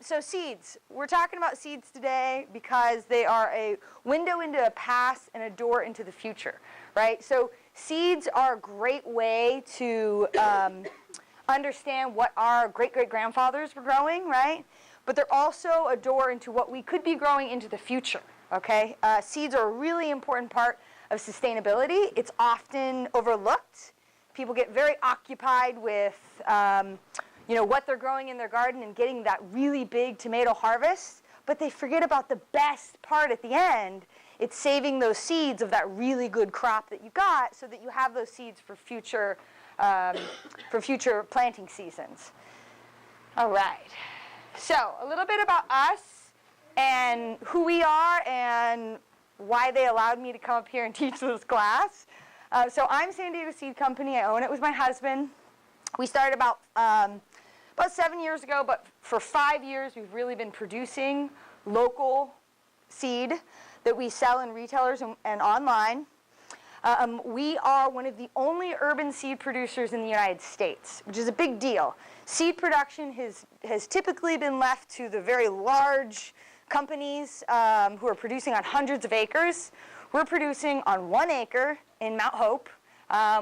So seeds. We're talking about seeds today because they are a window into the past and a door into the future, right? So seeds are a great way to understand what our great-great-grandfathers were growing, right? But they're also a door into what we could be growing into the future, okay? Seeds are a really important part of sustainability. It's often overlooked. People get very occupied with what they're growing in their garden and getting that really big tomato harvest, but they forget about the best part at the end. It's saving those seeds of that really good crop that you got so that you have those seeds for future planting seasons. All right. So a little bit about us and who we are and why they allowed me to come up here and teach this class. So I'm San Diego Seed Company. I own it with my husband. We started about 7 years ago, but for 5 years we've really been producing local seed that we sell in retailers and online. We are one of the only urban seed producers in the United States, which is a big deal. Seed production has typically been left to the very large companies who are producing on hundreds of acres. We're producing on 1 acre in Mount Hope,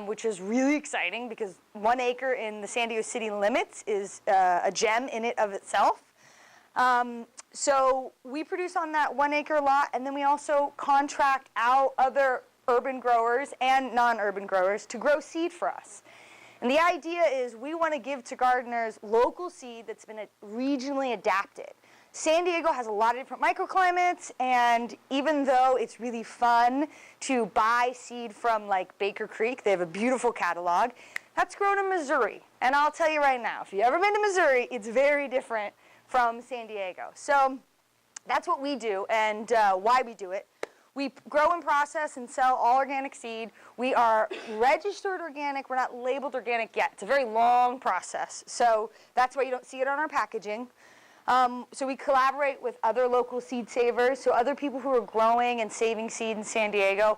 which is really exciting because 1 acre in the San Diego city limits is a gem in it of itself. So we produce on that 1 acre lot, and then we also contract out other urban growers and non-urban growers to grow seed for us. And the idea is we want to give to gardeners local seed that's been regionally adapted. San Diego has a lot of different microclimates, and even though it's really fun to buy seed from like Baker Creek, they have a beautiful catalog, that's grown in Missouri. And I'll tell you right now, if you've ever been to Missouri, it's very different from San Diego. So that's what we do and why we do it. We grow and process and sell all organic seed. We are registered organic. We're not labeled organic yet. It's a very long process. So that's why you don't see it on our packaging. So we collaborate with other local seed savers, so other people who are growing and saving seed in San Diego.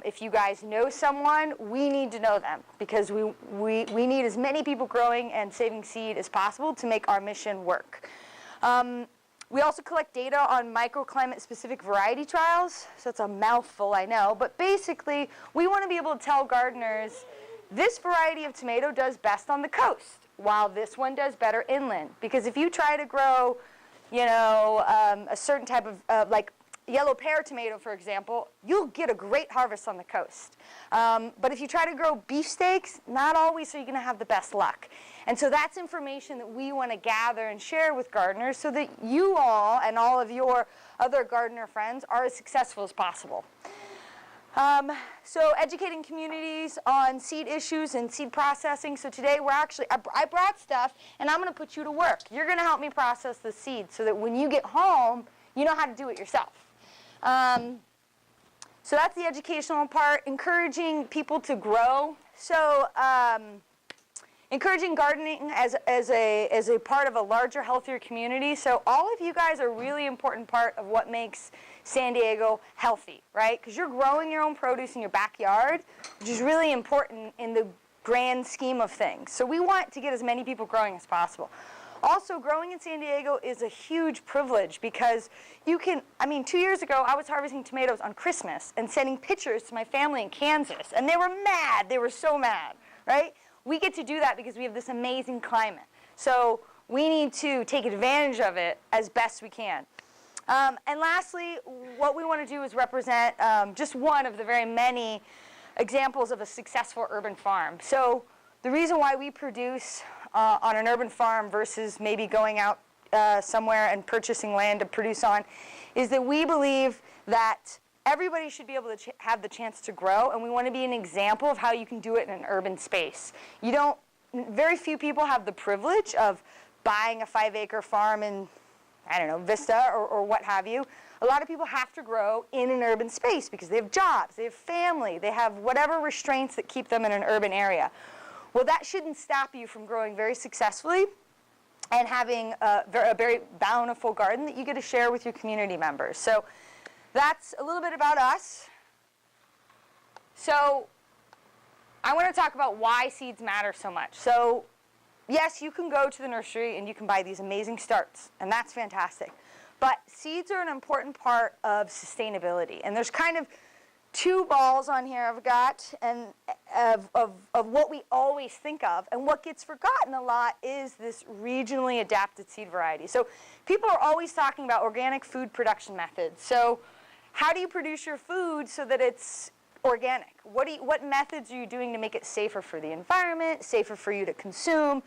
If you guys know someone, we need to know them because we need as many people growing and saving seed as possible to make our mission work. We also collect data on microclimate-specific variety trials. So it's a mouthful, I know. But basically, we want to be able to tell gardeners, this variety of tomato does best on the coast, while this one does better inland. Because if you try to grow, a certain type of, like yellow pear tomato, for example, you'll get a great harvest on the coast. But if you try to grow beefsteaks, not always are you going to have the best luck. And so that's information that we want to gather and share with gardeners so that you all and all of your other gardener friends are as successful as possible. So educating communities on seed issues and seed processing. So today I brought stuff and I'm going to put you to work. You're going to help me process the seed so that when you get home, you know how to do it yourself. So that's the educational part, encouraging people to grow. So encouraging gardening as a part of a larger, healthier community. So all of you guys are a really important part of what makes San Diego healthy, right? Because you're growing your own produce in your backyard, which is really important in the grand scheme of things. So we want to get as many people growing as possible. Also, growing in San Diego is a huge privilege because 2 years ago, I was harvesting tomatoes on Christmas and sending pictures to my family in Kansas, and they were mad. They were so mad, right? We get to do that because we have this amazing climate. So we need to take advantage of it as best we can. And lastly, what we want to do is represent just one of the very many examples of a successful urban farm. So the reason why we produce on an urban farm versus maybe going out somewhere and purchasing land to produce on is that we believe that everybody should be able to have the chance to grow, and we want to be an example of how you can do it in an urban space. Very few people have the privilege of buying a 5-acre farm in, Vista or what have you. A lot of people have to grow in an urban space because they have jobs, they have family, they have whatever restraints that keep them in an urban area. Well, that shouldn't stop you from growing very successfully and having a very bountiful garden that you get to share with your community members. So that's a little bit about us. So I want to talk about why seeds matter so much. So yes, you can go to the nursery and you can buy these amazing starts, and that's fantastic. But seeds are an important part of sustainability. And there's kind of two balls on here I've got, and of what we always think of. And what gets forgotten a lot is this regionally adapted seed variety. So people are always talking about organic food production methods. So how do you produce your food so that it's organic? What methods are you doing to make it safer for the environment, safer for you to consume?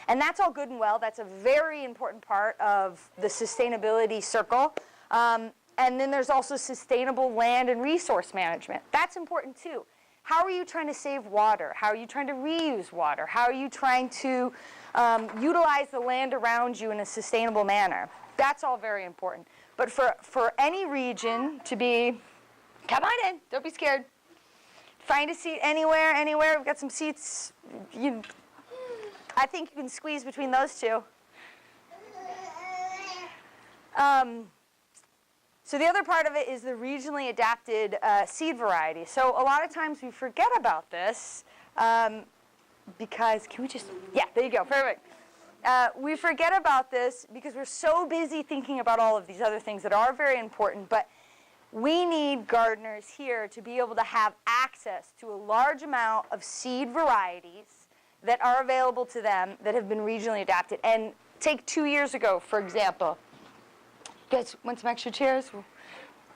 And that's all good and well. That's a very important part of the sustainability circle. And then there's also sustainable land and resource management. That's important too. How are you trying to save water? How are you trying to reuse water? How are you trying to utilize the land around you in a sustainable manner? That's all very important. But for any region to be, come on in, don't be scared. Find a seat anywhere. We've got some seats. I think you can squeeze between those two. So the other part of it is the regionally adapted seed variety. So a lot of times we forget about this because, can we just, yeah, there you go, perfect. We forget about this because we're so busy thinking about all of these other things that are very important, but we need gardeners here to be able to have access to a large amount of seed varieties that are available to them that have been regionally adapted. And take 2 years ago, for example. You guys want some extra chairs?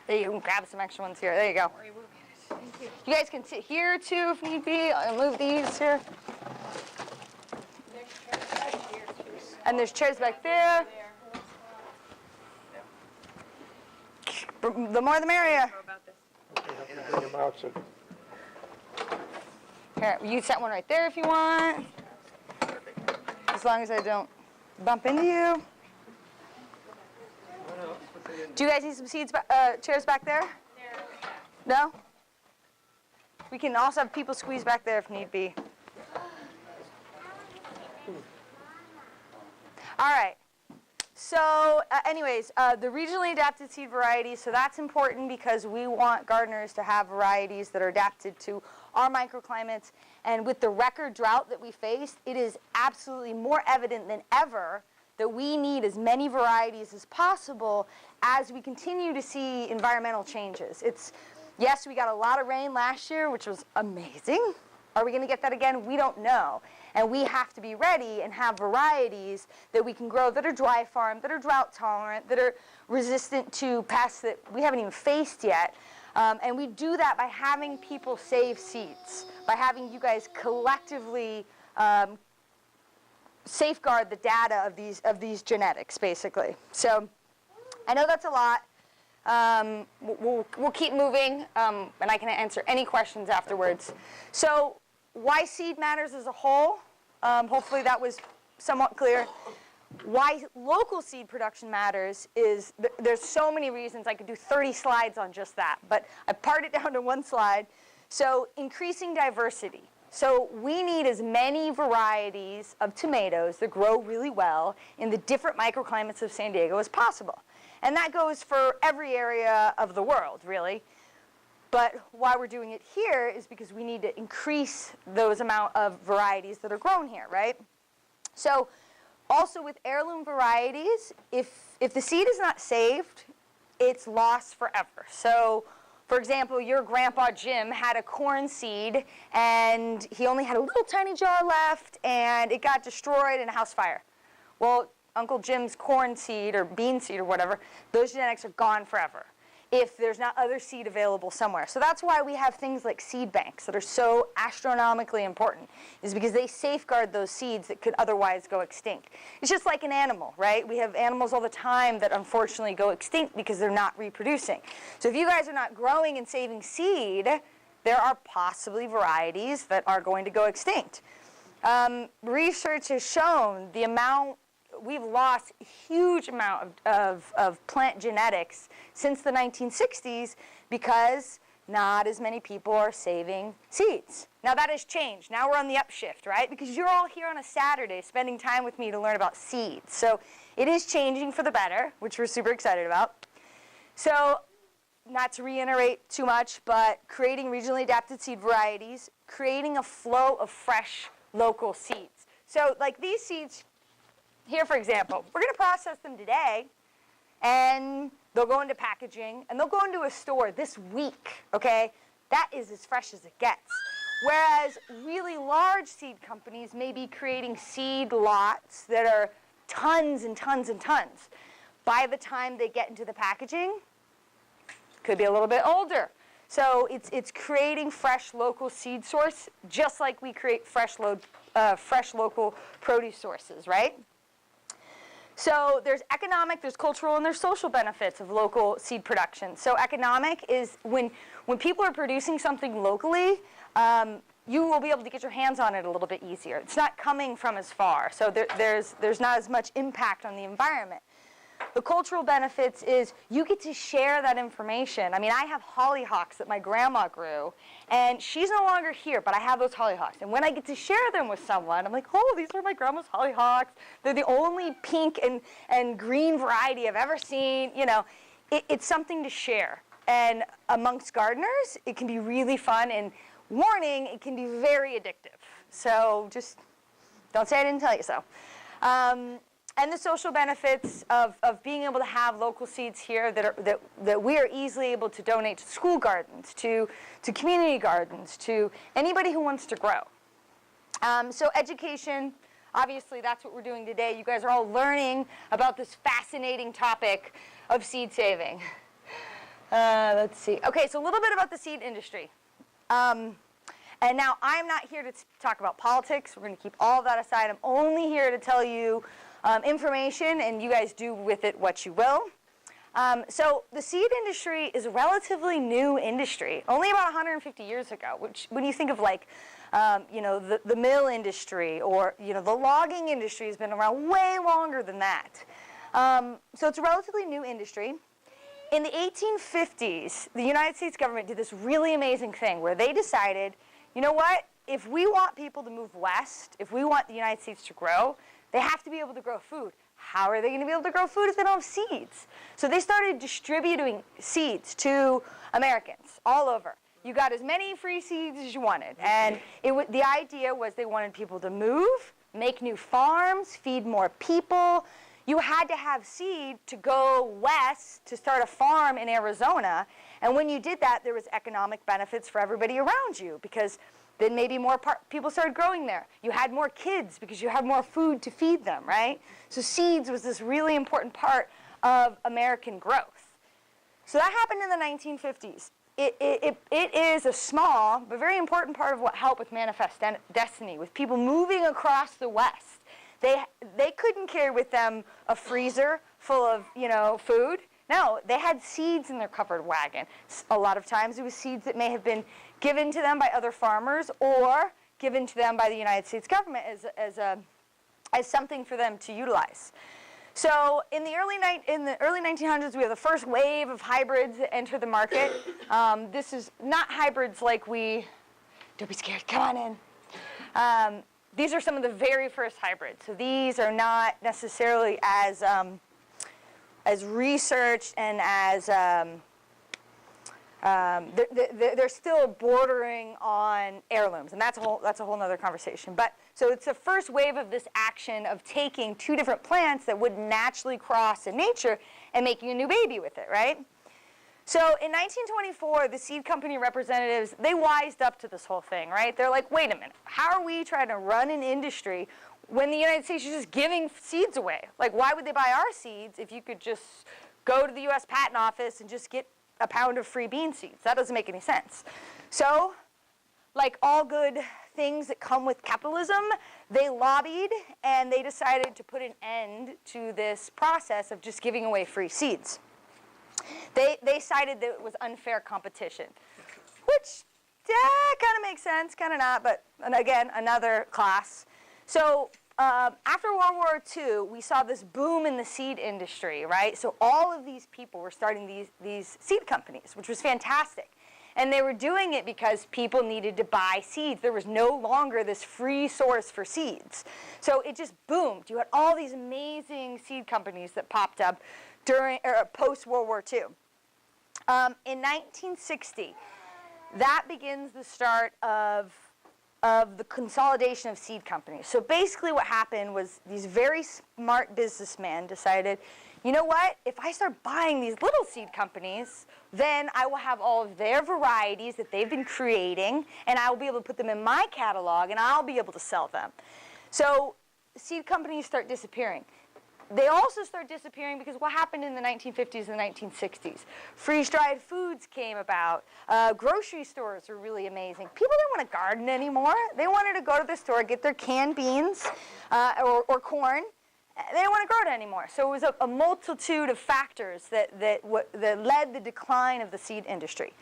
There you go, grab some extra ones here. There you go. You guys can sit here too if need be. I'll move these here. And there's chairs back there. The more the merrier. Here, you set one right there if you want. As long as I don't bump into you. Do you guys need some seats, chairs back there? No? We can also have people squeeze back there if need be. All right. So anyways, the regionally adapted seed varieties, so that's important because we want gardeners to have varieties that are adapted to our microclimates. And with the record drought that we faced, it is absolutely more evident than ever that we need as many varieties as possible as we continue to see environmental changes. Yes, we got a lot of rain last year, which was amazing. Are we going to get that again? We don't know. And we have to be ready and have varieties that we can grow that are dry farm, that are drought tolerant, that are resistant to pests that we haven't even faced yet. And we do that by having people save seeds, by having you guys collectively safeguard the data of these genetics, basically. So I know that's a lot. We'll keep moving, and I can answer any questions afterwards. So why seed matters as a whole? Hopefully that was somewhat clear. Why local seed production matters is there's so many reasons. I could do 30 slides on just that, but I pared it down to one slide. So increasing diversity. So we need as many varieties of tomatoes that grow really well in the different microclimates of San Diego as possible. And that goes for every area of the world, really. But why we're doing it here is because we need to increase those amount of varieties that are grown here, right? So also with heirloom varieties, if the seed is not saved, it's lost forever. So for example, your grandpa Jim had a corn seed and he only had a little tiny jar left and it got destroyed in a house fire. Well, Uncle Jim's corn seed or bean seed or whatever, those genetics are gone forever if there's not other seed available somewhere. So that's why we have things like seed banks that are so astronomically important, is because they safeguard those seeds that could otherwise go extinct. It's just like an animal, right? We have animals all the time that unfortunately go extinct because they're not reproducing. So if you guys are not growing and saving seed, there are possibly varieties that are going to go extinct. Research has shown the amount we've lost a huge amount of plant genetics since the 1960s because not as many people are saving seeds. Now that has changed. Now we're on the upshift, right? Because you're all here on a Saturday spending time with me to learn about seeds. So it is changing for the better, which we're super excited about. So not to reiterate too much, but creating regionally adapted seed varieties, creating a flow of fresh local seeds. So like these seeds here, for example, we're going to process them today, and they'll go into packaging, and they'll go into a store this week, okay? That is as fresh as it gets. Whereas really large seed companies may be creating seed lots that are tons and tons and tons. By the time they get into the packaging, could be a little bit older. So it's creating fresh local seed source, just like we create fresh local produce sources, right? So there's economic, there's cultural, and there's social benefits of local seed production. So economic is when people are producing something locally, you will be able to get your hands on it a little bit easier. It's not coming from as far, so there's not as much impact on the environment. The cultural benefits is you get to share that information. I mean, I have hollyhocks that my grandma grew, and she's no longer here, but I have those hollyhocks. And when I get to share them with someone, I'm like, oh, these are my grandma's hollyhocks. They're the only pink and green variety I've ever seen. You know, it's something to share. And amongst gardeners, it can be really fun, and warning, it can be very addictive. So just don't say I didn't tell you so. And the social benefits of being able to have local seeds here that we are easily able to donate to school gardens, to community gardens, to anybody who wants to grow. So education, obviously that's what we're doing today. You guys are all learning about this fascinating topic of seed saving. Let's see. Okay, so a little bit about the seed industry. And now I'm not here to talk about politics. We're going to keep all of that aside. I'm only here to tell you information, and you guys do with it what you will. So the seed industry is a relatively new industry, only about 150 years ago, which when you think of like, you know, the mill industry or, you know, the logging industry has been around way longer than that. So it's a relatively new industry. In the 1850s, the United States government did this really amazing thing where they decided, you know what, if we want people to move west, if we want the United States to grow, they have to be able to grow food. How are they going to be able to grow food if they don't have seeds? So they started distributing seeds to Americans all over. You got as many free seeds as you wanted. And the idea was they wanted people to move, make new farms, feed more people. You had to have seed to go west to start a farm in Arizona. And when you did that, there was economic benefits for everybody around you because then maybe more people started growing there. You had more kids because you had more food to feed them, right? So seeds was this really important part of American growth. So that happened in the 1950s. It is a small but very important part of what helped with Manifest Destiny, with people moving across the West. They couldn't carry with them a freezer full of, you know, food. No, they had seeds in their covered wagon. A lot of times it was seeds that may have been given to them by other farmers or given to them by the United States government as something for them to utilize. So in the early 1900s, we have the first wave of hybrids that enter the market. This is not hybrids like don't be scared, come on in. These are some of the very first hybrids. So these are not necessarily as researched and as, they're still bordering on heirlooms, and that's a whole nother conversation. But so it's the first wave of this action of taking two different plants that would naturally cross in nature and making a new baby with it, right? So in 1924, the seed company representatives, they wised up to this whole thing, right? They're like, wait a minute, how are we trying to run an industry when the United States is just giving seeds away? Like, why would they buy our seeds if you could just go to the U.S. Patent Office and just get a pound of free bean seeds? That doesn't make any sense. So, like all good things that come with capitalism, they lobbied and they decided to put an end to this process of just giving away free seeds. They cited that it was unfair competition, which kind of makes sense, kind of not, but again, another class. So after World War II, we saw this boom in the seed industry, right? So all of these people were starting these seed companies, which was fantastic. And they were doing it because people needed to buy seeds. There was no longer this free source for seeds. So it just boomed. You had all these amazing seed companies that popped up during post-World War II. In 1960, that begins the start of of the consolidation of seed companies. So basically what happened was these very smart businessmen decided, you know what, if I start buying these little seed companies, then I will have all of their varieties that they've been creating, and I will be able to put them in my catalog, and I'll be able to sell them. So seed companies start disappearing. They also start disappearing because what happened in the 1950s and the 1960s? Freeze-dried foods came about. Grocery stores were really amazing. People didn't want to garden anymore. They wanted to go to the store, get their canned beans or corn. They didn't want to grow it anymore. So it was a multitude of factors that led the decline of the seed industry.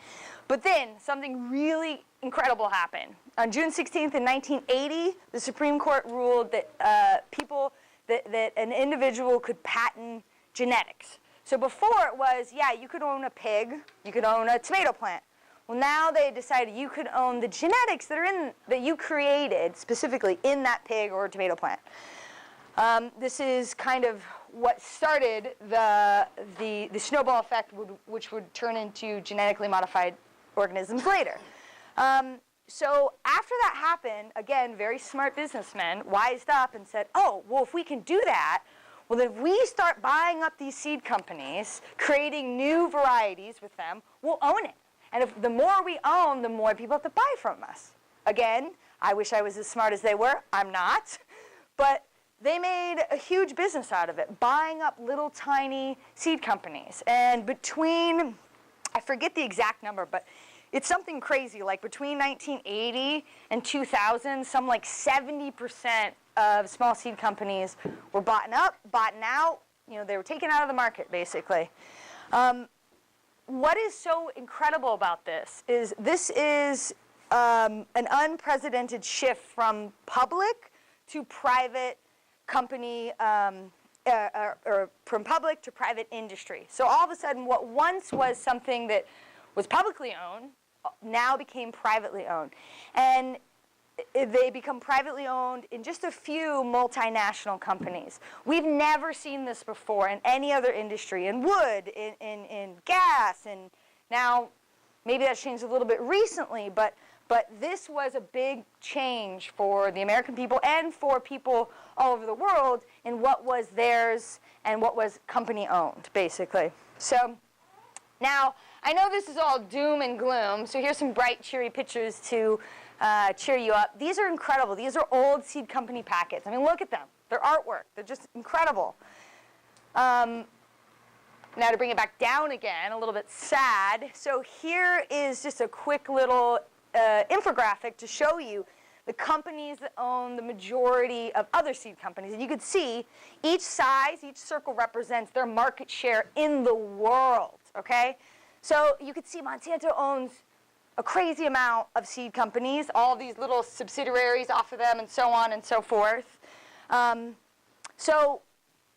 But then something really incredible happened. On June 16th in 1980, the Supreme Court ruled that that an individual could patent genetics. So before it was, yeah, you could own a pig, you could own a tomato plant. Well, now they decided you could own the genetics that you created specifically in that pig or tomato plant. This is kind of what started the snowball effect, which would turn into genetically modified organisms later. So after that happened, again, very smart businessmen wised up and said, oh, well, if we can do that, well, if we start buying up these seed companies, creating new varieties with them, we'll own it. And if the more we own, the more people have to buy from us. Again, I wish I was as smart as they were. I'm not. But they made a huge business out of it, buying up little tiny seed companies. And between, I forget the exact number, but it's something crazy, like between 1980 and 2000, some like 70% of small seed companies were bought up, bought out. You know, they were taken out of the market, basically. What is so incredible about this is an unprecedented shift from public to private company, or from public to private industry. So all of a sudden, what once was something that was publicly owned now became privately owned. And they become privately owned in just a few multinational companies. We've never seen this before in any other industry, in wood, in gas, and now maybe that's changed a little bit recently, but this was a big change for the American people and for people all over the world in what was theirs and what was company owned, basically. So now, I know this is all doom and gloom, so here's some bright, cheery pictures to cheer you up. These are incredible. These are old seed company packets. I mean, look at them. They're artwork. They're just incredible. Now to bring it back down again, a little bit sad. So here is just a quick little infographic to show you the companies that own the majority of other seed companies. And you can see each size, each circle represents their market share in the world, okay? So you can see Monsanto owns a crazy amount of seed companies, all these little subsidiaries off of them and so on and so forth. So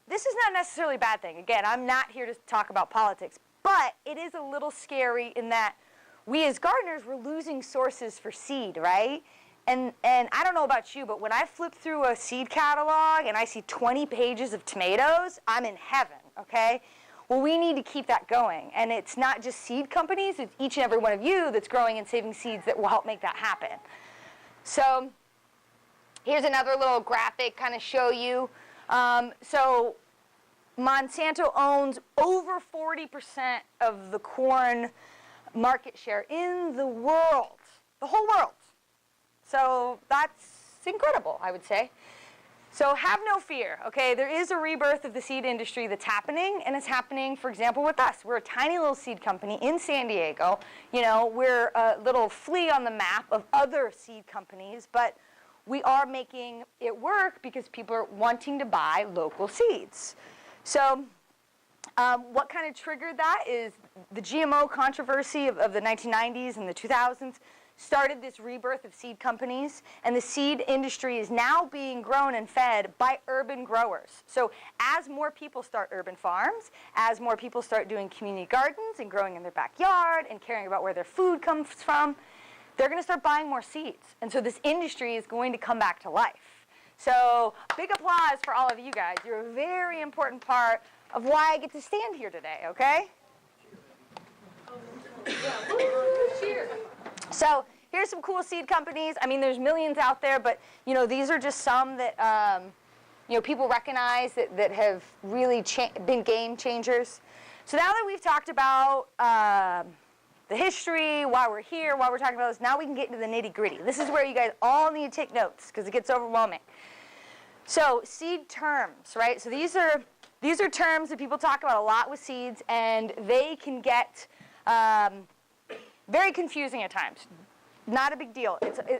this is not necessarily a bad thing. Again, I'm not here to talk about politics, but it is a little scary in that we as gardeners, we're losing sources for seed, right? And I don't know about you, but when I flip through a seed catalog and I see 20 pages of tomatoes, I'm in heaven, okay? Well, we need to keep that going. And it's not just seed companies, it's each and every one of you that's growing and saving seeds that will help make that happen. So here's another little graphic kind of show you. So Monsanto owns over 40% of the corn market share in the world, the whole world. So that's incredible, I would say. So have no fear, okay? There is a rebirth of the seed industry that's happening, and it's happening, for example, with us. We're a tiny little seed company in San Diego. You know, we're a little flea on the map of other seed companies, but we are making it work because people are wanting to buy local seeds. So what kind of triggered that is the GMO controversy of the 1990s and the 2000s started this rebirth of seed companies, and the seed industry is now being grown and fed by urban growers. So as more people start urban farms, as more people start doing community gardens and growing in their backyard and caring about where their food comes from, they're going to start buying more seeds. And so this industry is going to come back to life. So big applause for all of you guys. You're a very important part of why I get to stand here today, okay? So here's some cool seed companies. I mean, there's millions out there, but these are just some that people recognize that have really been game changers. So now that we've talked about the history, why we're here, why we're talking about this, now we can get into the nitty-gritty. This is where you guys all need to take notes because it gets overwhelming. So seed terms, right? So these are terms that people talk about a lot with seeds, and they can get very confusing at times. Not a big deal.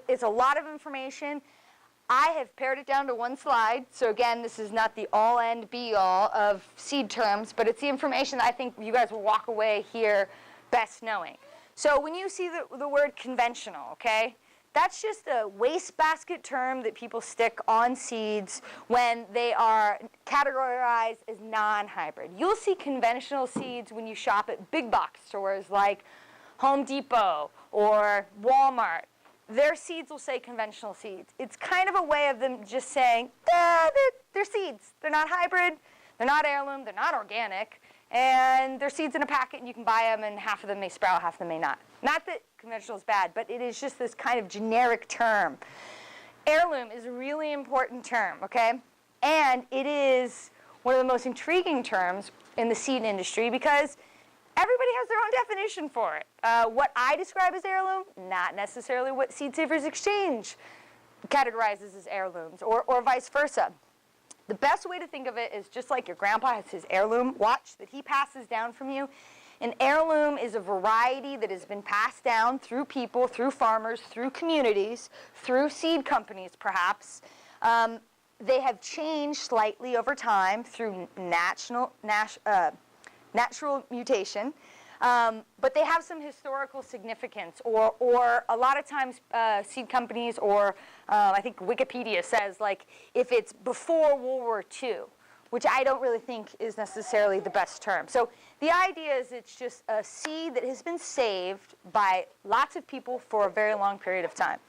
It's a lot of information. I have pared it down to one slide. So again, this is not the all-end be-all of seed terms, but it's the information that I think you guys will walk away here best knowing. So when you see the word conventional, okay, that's just a wastebasket term that people stick on seeds when they are categorized as non-hybrid. You'll see conventional seeds when you shop at big box stores like Home Depot or Walmart. Their seeds will say conventional seeds. It's kind of a way of them just saying, they're seeds. They're not hybrid, they're not heirloom, they're not organic, and they're seeds in a packet and you can buy them and half of them may sprout, half of them may not. Not that conventional is bad, but it is just this kind of generic term. Heirloom is a really important term, okay? And it is one of the most intriguing terms in the seed industry because everybody has their own definition for it. What I describe as heirloom, not necessarily what Seed Savers Exchange categorizes as heirlooms, or vice versa. The best way to think of it is just like your grandpa has his heirloom watch that he passes down from you. An heirloom is a variety that has been passed down through people, through farmers, through communities, through seed companies perhaps. They have changed slightly over time through natural mutation, but they have some historical significance, or a lot of times seed companies, or I think Wikipedia says, like, if it's before World War II, which I don't really think is necessarily the best term. So the idea is it's just a seed that has been saved by lots of people for a very long period of time.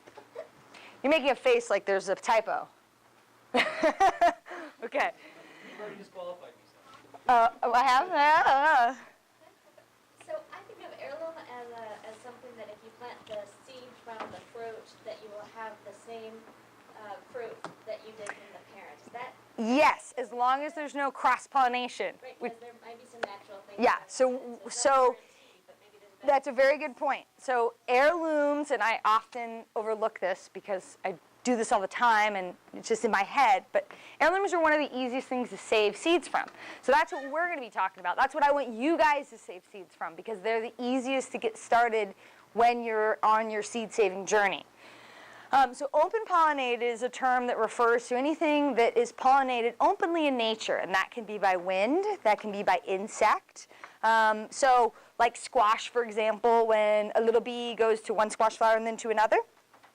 You're making a face like there's a typo. Okay. You've already disqualified me. I have? So I think of heirloom as something that if you plant the seed from the fruit, that you will have the same fruit that you did from the parent. Is that Yes, as long as there's no cross-pollination. right? Because there might be some natural things. Yeah, that so happen. It's not guaranteed, but maybe there's a that's a very good point. So heirlooms, and I often overlook this because I do this all the time and it's just in my head, but heirlooms are one of the easiest things to save seeds from. So that's what we're going to be talking about. That's what I want you guys to save seeds from because they're the easiest to get started when you're on your seed saving journey. So open pollinated is a term that refers to anything that is pollinated openly in nature, and that can be by wind, that can be by insect. So like squash, for example, when a little bee goes to one squash flower and then to another,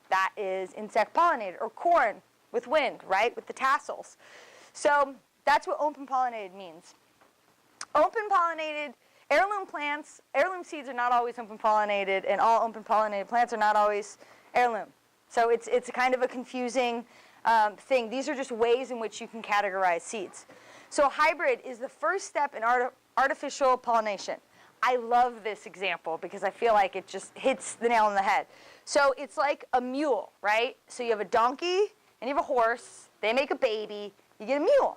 that is insect pollinated. Or corn with wind, right, with the tassels. So that's what open pollinated means. Open pollinated, heirloom plants, heirloom seeds are not always open pollinated, and all open pollinated plants are not always heirloom. So it's a kind of a confusing thing. These are just ways in which you can categorize seeds. So hybrid is the first step in artificial pollination. I love this example because I feel like it just hits the nail on the head. So it's like a mule, right? So you have a donkey and you have a horse. They make a baby. You get a mule.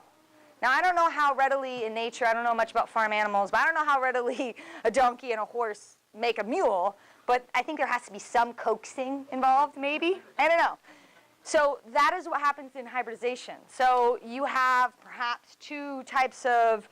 Now, I don't know how readily in nature, I don't know much about farm animals, but I don't know how readily a donkey and a horse make a mule. But I think there has to be some coaxing involved, maybe. I don't know. So that is what happens in hybridization. So you have perhaps two types of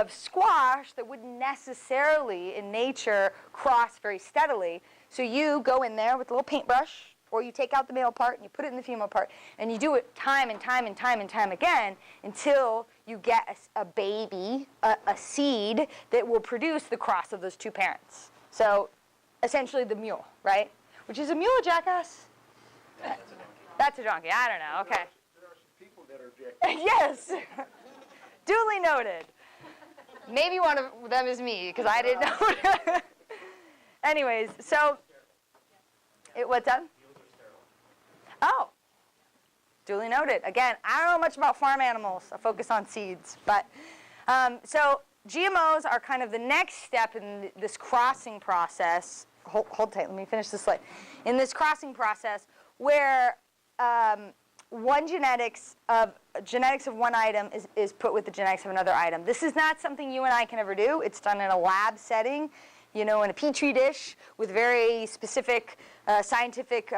squash that wouldn't necessarily, in nature, cross very steadily. So you go in there with a little paintbrush, or you take out the male part and you put it in the female part, and you do it time and time and time and time again until you get a baby, a seed that will produce the cross of those two parents. So essentially the mule, right? Which is a mule, jackass? That's a donkey. I don't know. Okay. There are some people that are jackasses. Yes. Duly noted. Maybe one of them is me, because I didn't know. Anyways, so what's up? Oh. Duly noted. Again, I don't know much about farm animals. I focus on seeds. But so GMOs are kind of the next step in this crossing process hold tight, let me finish this slide. In this crossing process where genetics of one item is put with the genetics of another item. This is not something you and I can ever do. It's done in a lab setting, in a petri dish with very specific scientific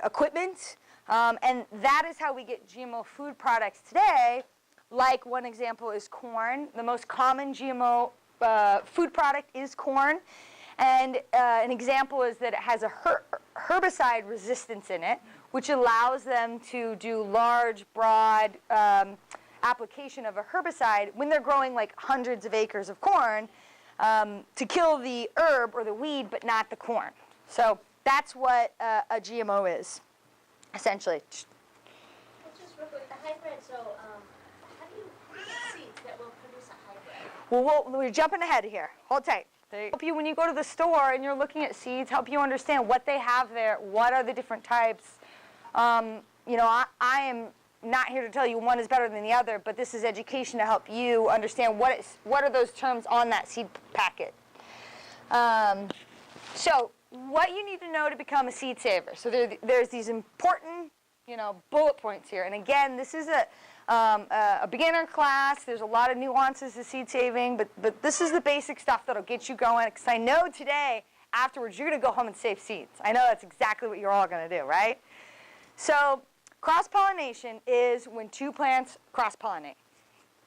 equipment. And that is how we get GMO food products today. Like one example is corn. The most common GMO food product is corn. And an example is that it has a herbicide resistance in it, which allows them to do large, broad application of a herbicide when they're growing like hundreds of acres of corn to kill the herb or the weed, but not the corn. So that's what a GMO is, essentially. Just real quick, the hybrid, so how do you get seeds that will produce a hybrid? Well, we're jumping ahead here. Hold tight. They help you when you go to the store and you're looking at seeds, help you understand what they have there, what are the different types. I am not here to tell you one is better than the other, but this is education to help you understand what are those terms on that seed packet. So what you need to know to become a seed saver. So there's these important, bullet points here. And again, this is a beginner class. There's a lot of nuances to seed saving, but this is the basic stuff that'll get you going. Because I know today, afterwards, you're going to go home and save seeds. I know that's exactly what you're all going to do, right? So cross-pollination is when two plants cross-pollinate.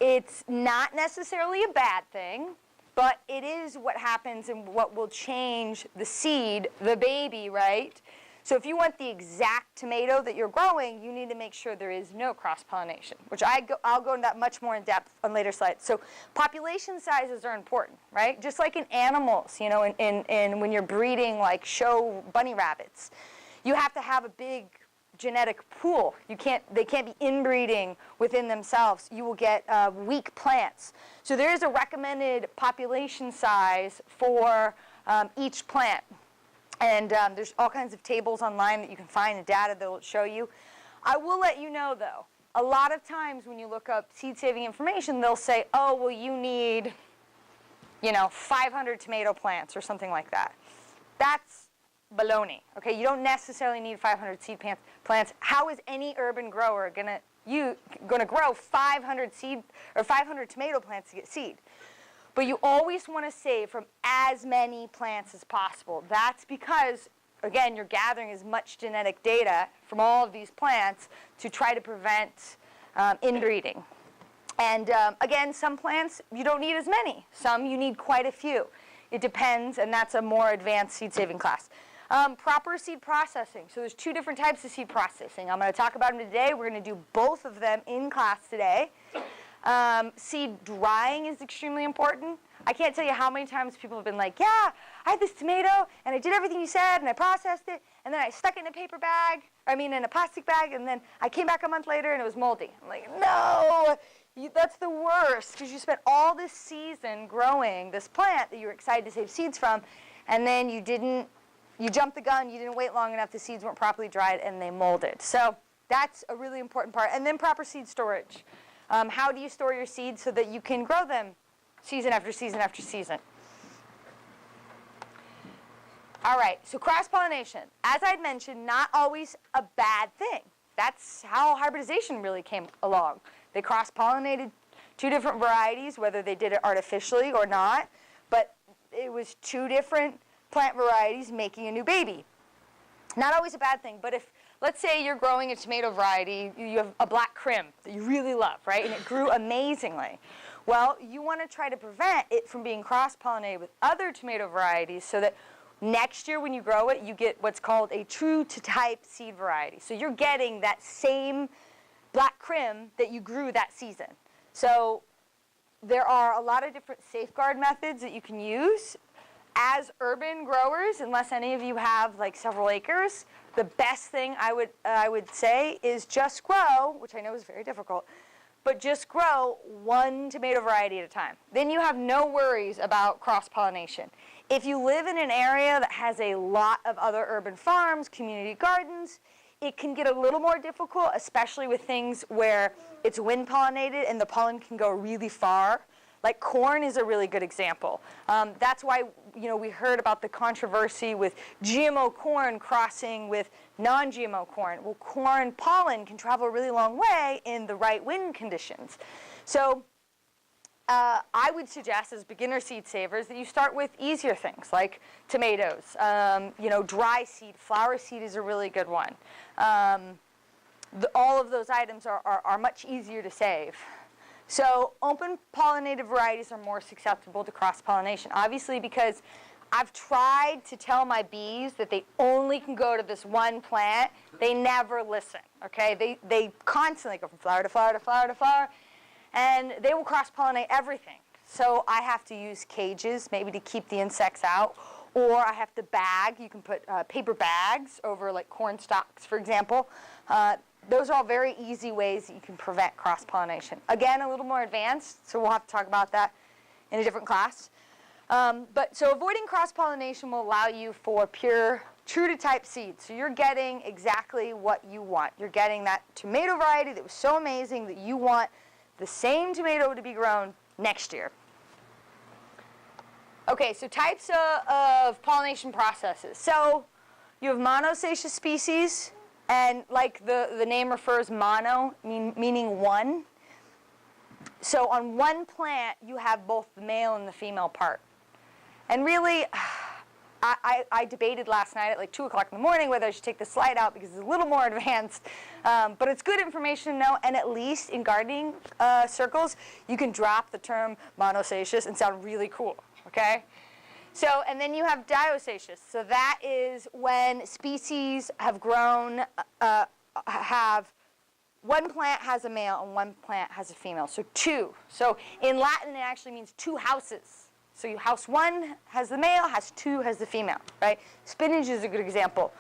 It's not necessarily a bad thing, but it is what happens and what will change the seed, the baby, right? So if you want the exact tomato that you're growing, you need to make sure there is no cross-pollination, which I'll go into that much more in depth on later slides. So population sizes are important, right? Just like in animals, in when you're breeding like show bunny rabbits, you have to have a big genetic pool. They can't be inbreeding within themselves. You will get weak plants. So there is a recommended population size for each plant. And there's all kinds of tables online that you can find the data that will show you. I will let you know, though, a lot of times when you look up seed-saving information, they'll say, oh, well, you need, 500 tomato plants or something like that. That's baloney. Okay, you don't necessarily need 500 seed plants. How is any urban grower going to grow 500 seed or 500 tomato plants to get seed? But you always want to save from as many plants as possible. That's because, again, you're gathering as much genetic data from all of these plants to try to prevent inbreeding. And again, some plants you don't need as many. Some you need quite a few. It depends, and that's a more advanced seed-saving class. Proper seed processing. So there's two different types of seed processing. I'm going to talk about them today. We're going to do both of them in class today. Seed drying is extremely important. I can't tell you how many times people have been like, yeah, I had this tomato, and I did everything you said, and I processed it, and then I stuck it in a plastic bag, and then I came back a month later, and it was moldy. I'm like, no, that's the worst, because you spent all this season growing this plant that you were excited to save seeds from, and then you jumped the gun, you didn't wait long enough, the seeds weren't properly dried, and they molded. So that's a really important part. And then proper seed storage. How do you store your seeds so that you can grow them season after season after season? All right, so cross-pollination. As I'd mentioned, not always a bad thing. That's how hybridization really came along. They cross-pollinated two different varieties, whether they did it artificially or not, but it was two different plant varieties making a new baby. Not always a bad thing, but if, let's say you're growing a tomato variety, you have a black crim that you really love, right? And it grew amazingly. Well, you want to try to prevent it from being cross-pollinated with other tomato varieties so that next year when you grow it, you get what's called a true-to-type seed variety. So you're getting that same black crim that you grew that season. So there are a lot of different safeguard methods that you can use. As urban growers, unless any of you have like several acres, the best thing I would say is just grow, which I know is very difficult, but just grow one tomato variety at a time. Then you have no worries about cross-pollination. If you live in an area that has a lot of other urban farms, community gardens, it can get a little more difficult, especially with things where it's wind pollinated and the pollen can go really far. Like corn is a really good example. That's why we heard about the controversy with GMO corn crossing with non-GMO corn. Well, corn pollen can travel a really long way in the right wind conditions. So I would suggest as beginner seed savers that you start with easier things like tomatoes. Dry seed, flower seed is a really good one. All of those items are much easier to save. So open pollinated varieties are more susceptible to cross-pollination, obviously because I've tried to tell my bees that they only can go to this one plant. They never listen, okay? They constantly go from flower to flower to flower to flower, and they will cross-pollinate everything. So I have to use cages maybe to keep the insects out, or I have to bag. You can put paper bags over like corn stalks, for example. Those are all very easy ways that you can prevent cross-pollination. Again, a little more advanced, so we'll have to talk about that in a different class. So avoiding cross-pollination will allow you for pure, true-to-type seeds. So you're getting exactly what you want. You're getting that tomato variety that was so amazing that you want the same tomato to be grown next year. Okay, so types of pollination processes. So you have monoecious species. And like the name refers, mono, meaning one. So on one plant, you have both the male and the female part. And really, I debated last night at like 2 o'clock in the morning whether I should take the slide out because it's a little more advanced. But it's good information to know, and at least in gardening circles, you can drop the term monoecious and sound really cool, okay? So, and then you have dioecious. So that is when species have grown, have one plant has a male and one plant has a female. So two. So in Latin, it actually means two houses. So you house one has the male, house two has the female, right? Spinach is a good example.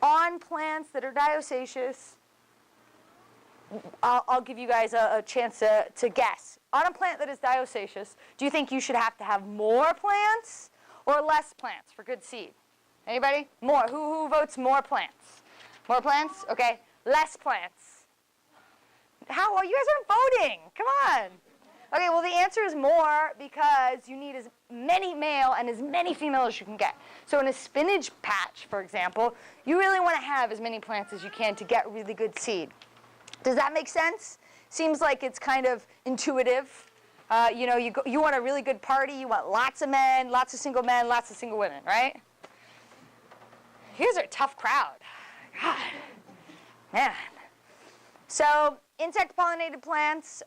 On plants that are dioecious, I'll give you guys a chance to guess. On a plant that is dioecious, do you think you should have to have more plants or less plants for good seed? Anybody? More. Who votes more plants? More plants? Okay. Less plants. How? Well, you guys aren't voting. Come on. Okay, well, the answer is more because you need as many male and as many female as you can get. So in a spinach patch, for example, you really want to have as many plants as you can to get really good seed. Does that make sense? Seems like it's kind of intuitive. You want a really good party. You want lots of men, lots of single women, right? You guys are a tough crowd. God, man. So insect-pollinated plants,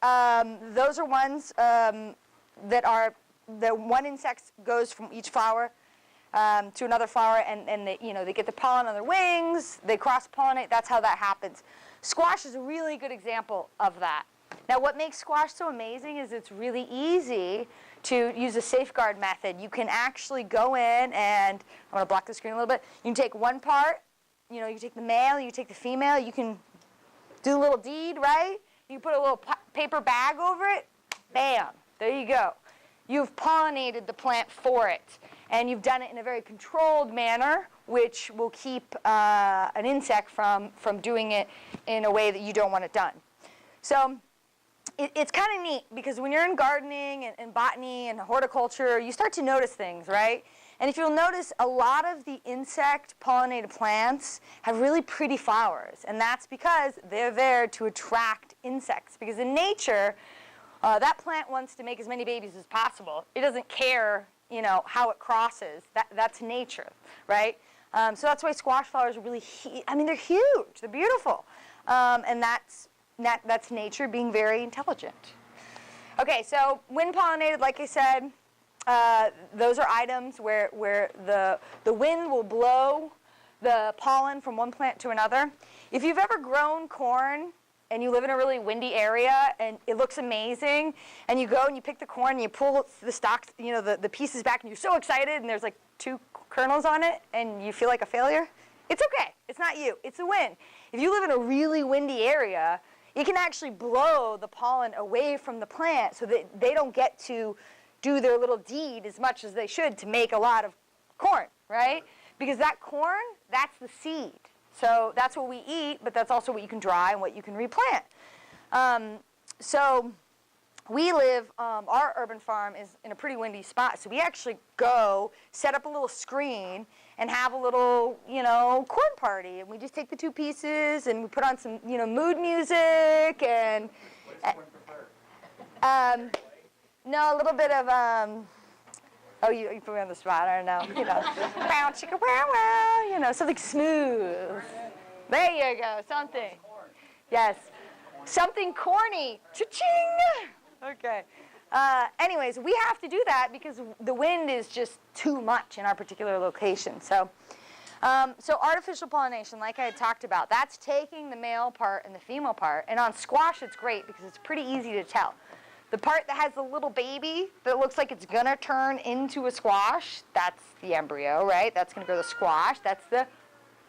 those are ones that one insect goes from each flower to another flower, and they get the pollen on their wings. They cross-pollinate. That's how that happens. Squash is a really good example of that. Now, what makes squash so amazing is it's really easy to use a safeguard method. You can actually go in and, I'm going to block the screen a little bit. You can take one part, you take the male, you take the female, you can do a little deed, right? You put a little paper bag over it, bam, there you go. You've pollinated the plant for it, and you've done it in a very controlled manner, which will keep an insect from doing it in a way that you don't want it done. So it's kind of neat because when you're in gardening and botany and horticulture, you start to notice things, right? And if you'll notice, a lot of the insect-pollinated plants have really pretty flowers, and that's because they're there to attract insects. Because in nature, that plant wants to make as many babies as possible. It doesn't care, how it crosses. That's nature, right? So that's why squash flowers are really, they're huge. They're beautiful, and that's nature being very intelligent. Okay, so wind pollinated, like I said, those are items where the wind will blow the pollen from one plant to another. If you've ever grown corn and you live in a really windy area and it looks amazing, and you go and you pick the corn and you pull the stalks, the pieces back, and you're so excited and there's like 2 kernels on it and you feel like a failure, it's okay. It's not you. It's the wind. If you live in a really windy area, it can actually blow the pollen away from the plant so that they don't get to do their little deed as much as they should to make a lot of corn, right? Because that corn, that's the seed. So that's what we eat, but that's also what you can dry and what you can replant. So we live, our urban farm is in a pretty windy spot, so we actually go set up a little screen and have a little, corn party. And we just take the 2 pieces and we put on some, mood music and, no, a little bit of, oh, you put me on the spot, I don't know, wow, chicka, wow, wow, something smooth. There you go, something. Yes, something corny, cha-ching. Okay. Anyways, we have to do that because the wind is just too much in our particular location. So artificial pollination, like I had talked about, that's taking the male part and the female part. And on squash, it's great because it's pretty easy to tell. The part that has the little baby that looks like it's going to turn into a squash, that's the embryo, right? That's going to grow the squash. That's the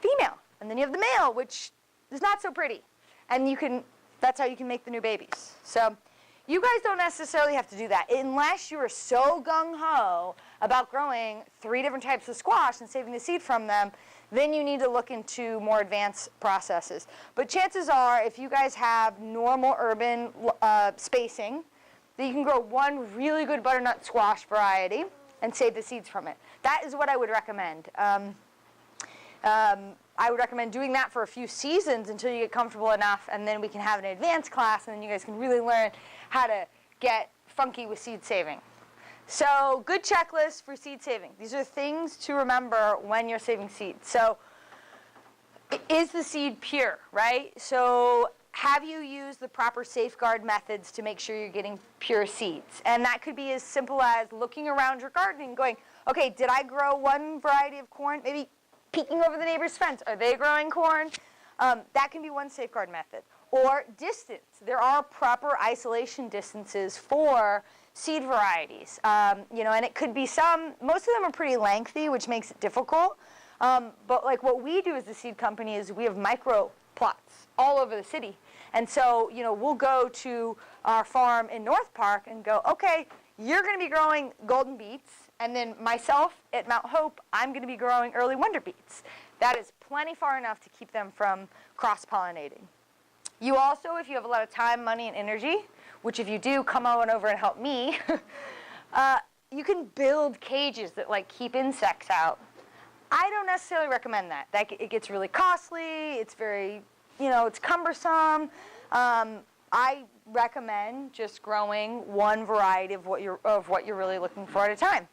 female. And then you have the male, which is not so pretty. And that's how you can make the new babies. So you guys don't necessarily have to do that unless you are so gung-ho about growing 3 different types of squash and saving the seed from them. Then you need to look into more advanced processes. But chances are, if you guys have normal urban spacing, that you can grow 1 really good butternut squash variety and save the seeds from it. That is what I would recommend. I would recommend doing that for a few seasons until you get comfortable enough, and then we can have an advanced class, and then you guys can really learn how to get funky with seed saving. So, good checklist for seed saving. These are things to remember when you're saving seeds. So, is the seed pure, right? So, have you used the proper safeguard methods to make sure you're getting pure seeds? And that could be as simple as looking around your garden and going, okay, did I grow 1 variety of corn? Maybe peeking over the neighbor's fence. Are they growing corn? That can be one safeguard method. Or distance. There are proper isolation distances for seed varieties. And it could be most of them are pretty lengthy, which makes it difficult. But like what we do as the seed company is we have micro plots all over the city. And so, we'll go to our farm in North Park and go, okay, you're going to be growing golden beets. And then myself at Mount Hope, I'm going to be growing early wonder beets. That is plenty far enough to keep them from cross-pollinating. You also, if you have a lot of time, money, and energy, which if you do, come on over and help me, you can build cages that keep insects out. I don't necessarily recommend that. It gets really costly. It's very, it's cumbersome. I recommend just growing 1 variety of what you're really looking for at a time.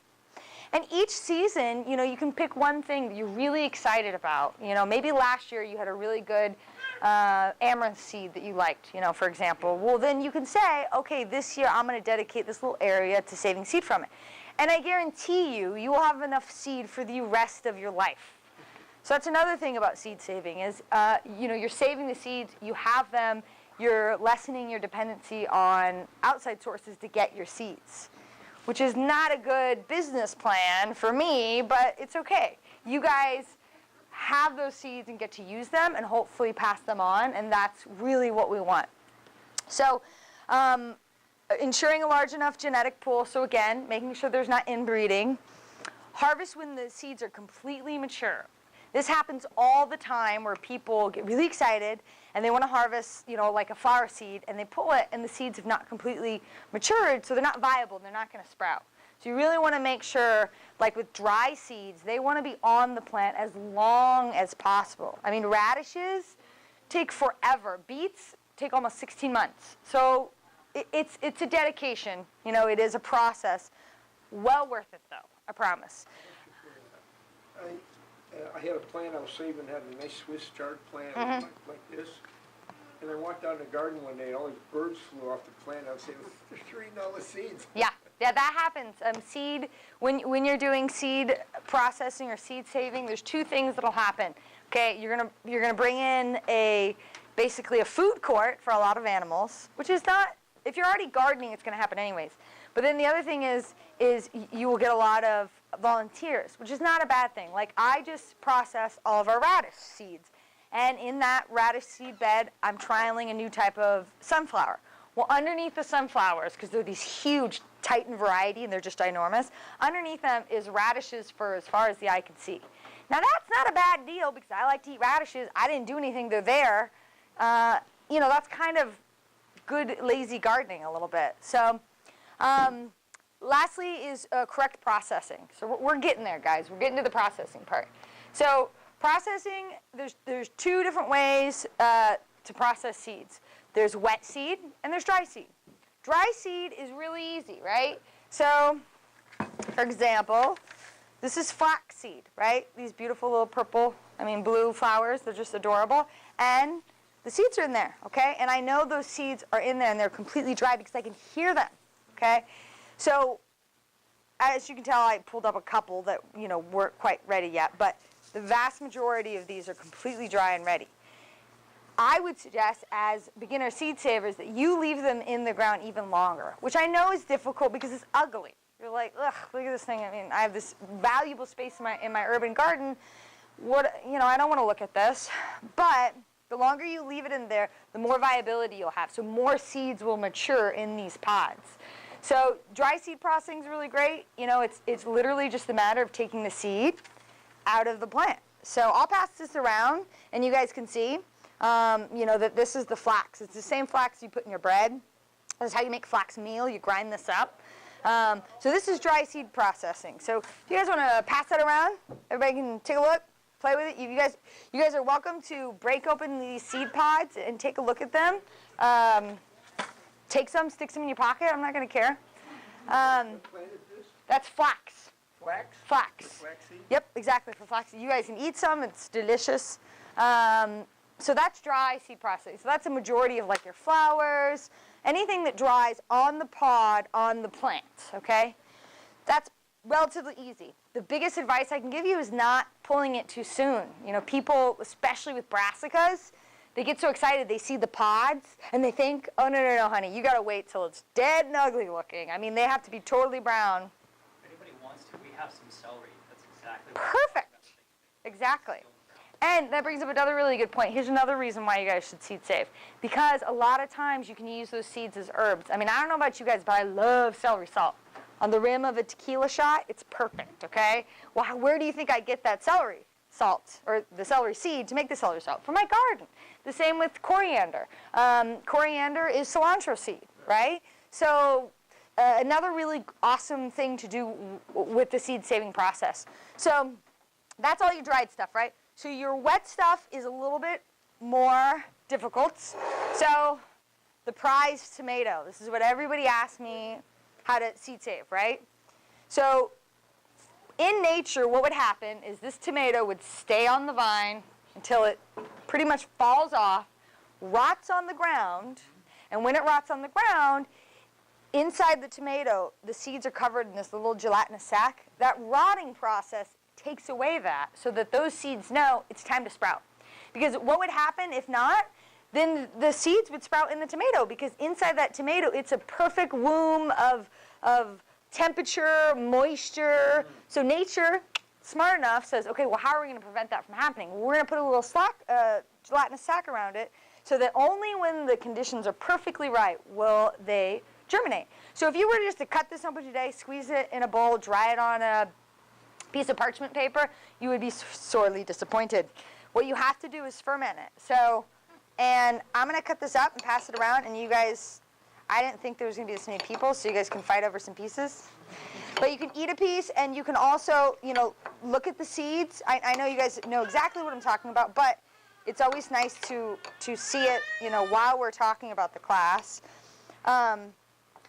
And each season, you can pick 1 thing that you're really excited about. Maybe last year you had a really good amaranth seed that you liked, for example. Well, then you can say, okay, this year I'm going to dedicate this little area to saving seed from it. And I guarantee you will have enough seed for the rest of your life. So that's another thing about seed saving is, you're saving the seeds, you have them, you're lessening your dependency on outside sources to get your seeds, which is not a good business plan for me, but it's okay. You guys have those seeds and get to use them and hopefully pass them on, and that's really what we want. So ensuring a large enough genetic pool, so again, making sure there's not inbreeding. Harvest when the seeds are completely mature. This happens all the time where people get really excited and they want to harvest, like a flower seed, and they pull it and the seeds have not completely matured, so they're not viable, they're not going to sprout. So you really want to make sure, like with dry seeds, they want to be on the plant as long as possible. I mean, radishes take forever. Beets take almost 16 months. So it's a dedication. It is a process. Well worth it, though, I promise. I had a plant I was saving, had a nice Swiss chard plant like this. And I walked out in the garden one day, and all these birds flew off the plant. I was saying, they're eating all the seeds. Yeah, that happens. Seed, when you're doing seed processing or seed saving, there's 2 things that'll happen. Okay, you're gonna bring in basically a food court for a lot of animals, which is not, if you're already gardening, it's gonna happen anyways. But then the other thing is you will get a lot of volunteers, which is not a bad thing. Like I just process all of our radish seeds. And in that radish seed bed, I'm trialing a new type of sunflower. Well, underneath the sunflowers, because they're these huge Titan variety and they're just ginormous, underneath them is radishes for as far as the eye can see. Now that's not a bad deal because I like to eat radishes. I didn't do anything, they're there. That's kind of good lazy gardening a little bit. So lastly is correct processing. So we're getting there, guys. We're getting to the processing part. So processing, there's two different ways to process seeds. There's wet seed and there's dry seed. Dry seed is really easy, right? So, for example, this is flax seed, right? These beautiful little blue flowers. They're just adorable. And the seeds are in there, okay? And I know those seeds are in there and they're completely dry because I can hear them, okay? So, as you can tell, I pulled up a couple that, weren't quite ready yet, but the vast majority of these are completely dry and ready. I would suggest, as beginner seed savers, that you leave them in the ground even longer, which I know is difficult because it's ugly. You're like, ugh, look at this thing. I mean, I have this valuable space in my urban garden. I don't want to look at this. But the longer you leave it in there, the more viability you'll have. So more seeds will mature in these pods. So dry seed processing is really great. It's literally just a matter of taking the seed out of the plant. So I'll pass this around, and you guys can see. That this is the flax. It's the same flax you put in your bread. This is how you make flax meal. You grind this up. So this is dry seed processing. So if you guys want to pass that around, everybody can take a look, play with it. You guys are welcome to break open these seed pods and take a look at them. Take some, stick some in your pocket. I'm not going to care. That's flax. Flax? Flax. Flaxseed? Yep, exactly, for flaxseed. You guys can eat some. It's delicious. So that's dry seed processing. So that's a majority of your flowers, anything that dries on the pod, on the plant, okay? That's relatively easy. The biggest advice I can give you is not pulling it too soon. People, especially with brassicas, they get so excited, they see the pods, and they think, oh, no, honey, you got to wait till it's dead and ugly looking. I mean, they have to be totally brown. If anybody wants to, we have some celery. That's exactly what Perfect. Exactly. And that brings up another really good point. Here's another reason why you guys should seed save. Because a lot of times you can use those seeds as herbs. I mean, I don't know about you guys, but I love celery salt. On the rim of a tequila shot, it's perfect, okay? Well, where do you think I get that celery salt, or the celery seed to make the celery salt? From my garden. The same with coriander. Coriander is cilantro seed, right? So another really awesome thing to do with the seed saving process. So that's all your dried stuff, right? So your wet stuff is a little bit more difficult. So the prized tomato. This is what everybody asks me how to seed save, right? So in nature, what would happen is this tomato would stay on the vine until it pretty much falls off, rots on the ground, and when it rots on the ground, inside the tomato, the seeds are covered in this little gelatinous sac. That rotting process takes away that so that those seeds know it's time to sprout. Because what would happen if not? Then the seeds would sprout in the tomato because inside that tomato, it's a perfect womb of temperature, moisture. So nature, smart enough, says, okay, well, how are we going to prevent that from happening? Well, we're going to put a little gelatinous sac around it so that only when the conditions are perfectly right will they germinate. So if you were just to cut this open today, squeeze it in a bowl, dry it on a piece of parchment paper, you would be sorely disappointed. What you have to do is ferment it. So, and I'm going to cut this up and pass it around, and you guys, I didn't think there was going to be this many people, so you guys can fight over some pieces. But you can eat a piece, and you can also, look at the seeds. I know you guys know exactly what I'm talking about, but it's always nice to see it, while we're talking about the class.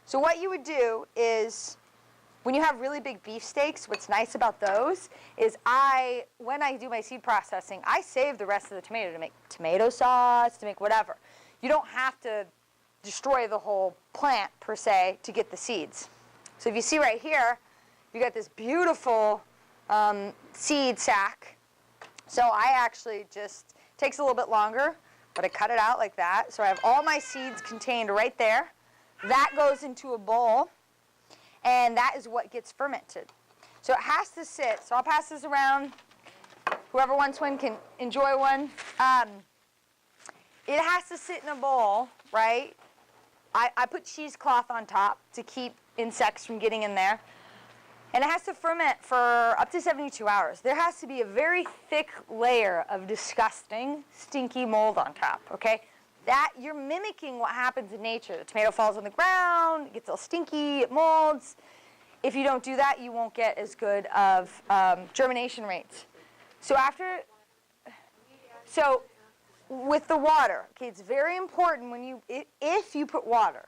So what you would do is, when you have really big beef steaks, what's nice about those is when I do my seed processing, I save the rest of the tomato to make tomato sauce, to make whatever. You don't have to destroy the whole plant, per se, to get the seeds. So if you see right here, you got this beautiful seed sack. So I actually just, takes a little bit longer, but I cut it out like that. So I have all my seeds contained right there. That goes into a bowl. And that is what gets fermented. So it has to sit. So I'll pass this around. Whoever wants one can enjoy one. It has to sit in a bowl, right? I put cheesecloth on top to keep insects from getting in there. And it has to ferment for up to 72 hours. There has to be a very thick layer of disgusting, stinky mold on top, okay? that you're mimicking what happens in nature. The tomato falls on the ground, it gets all stinky, it molds. If you don't do that, you won't get as good of germination rates. So with the water, okay, it's very important if you put water,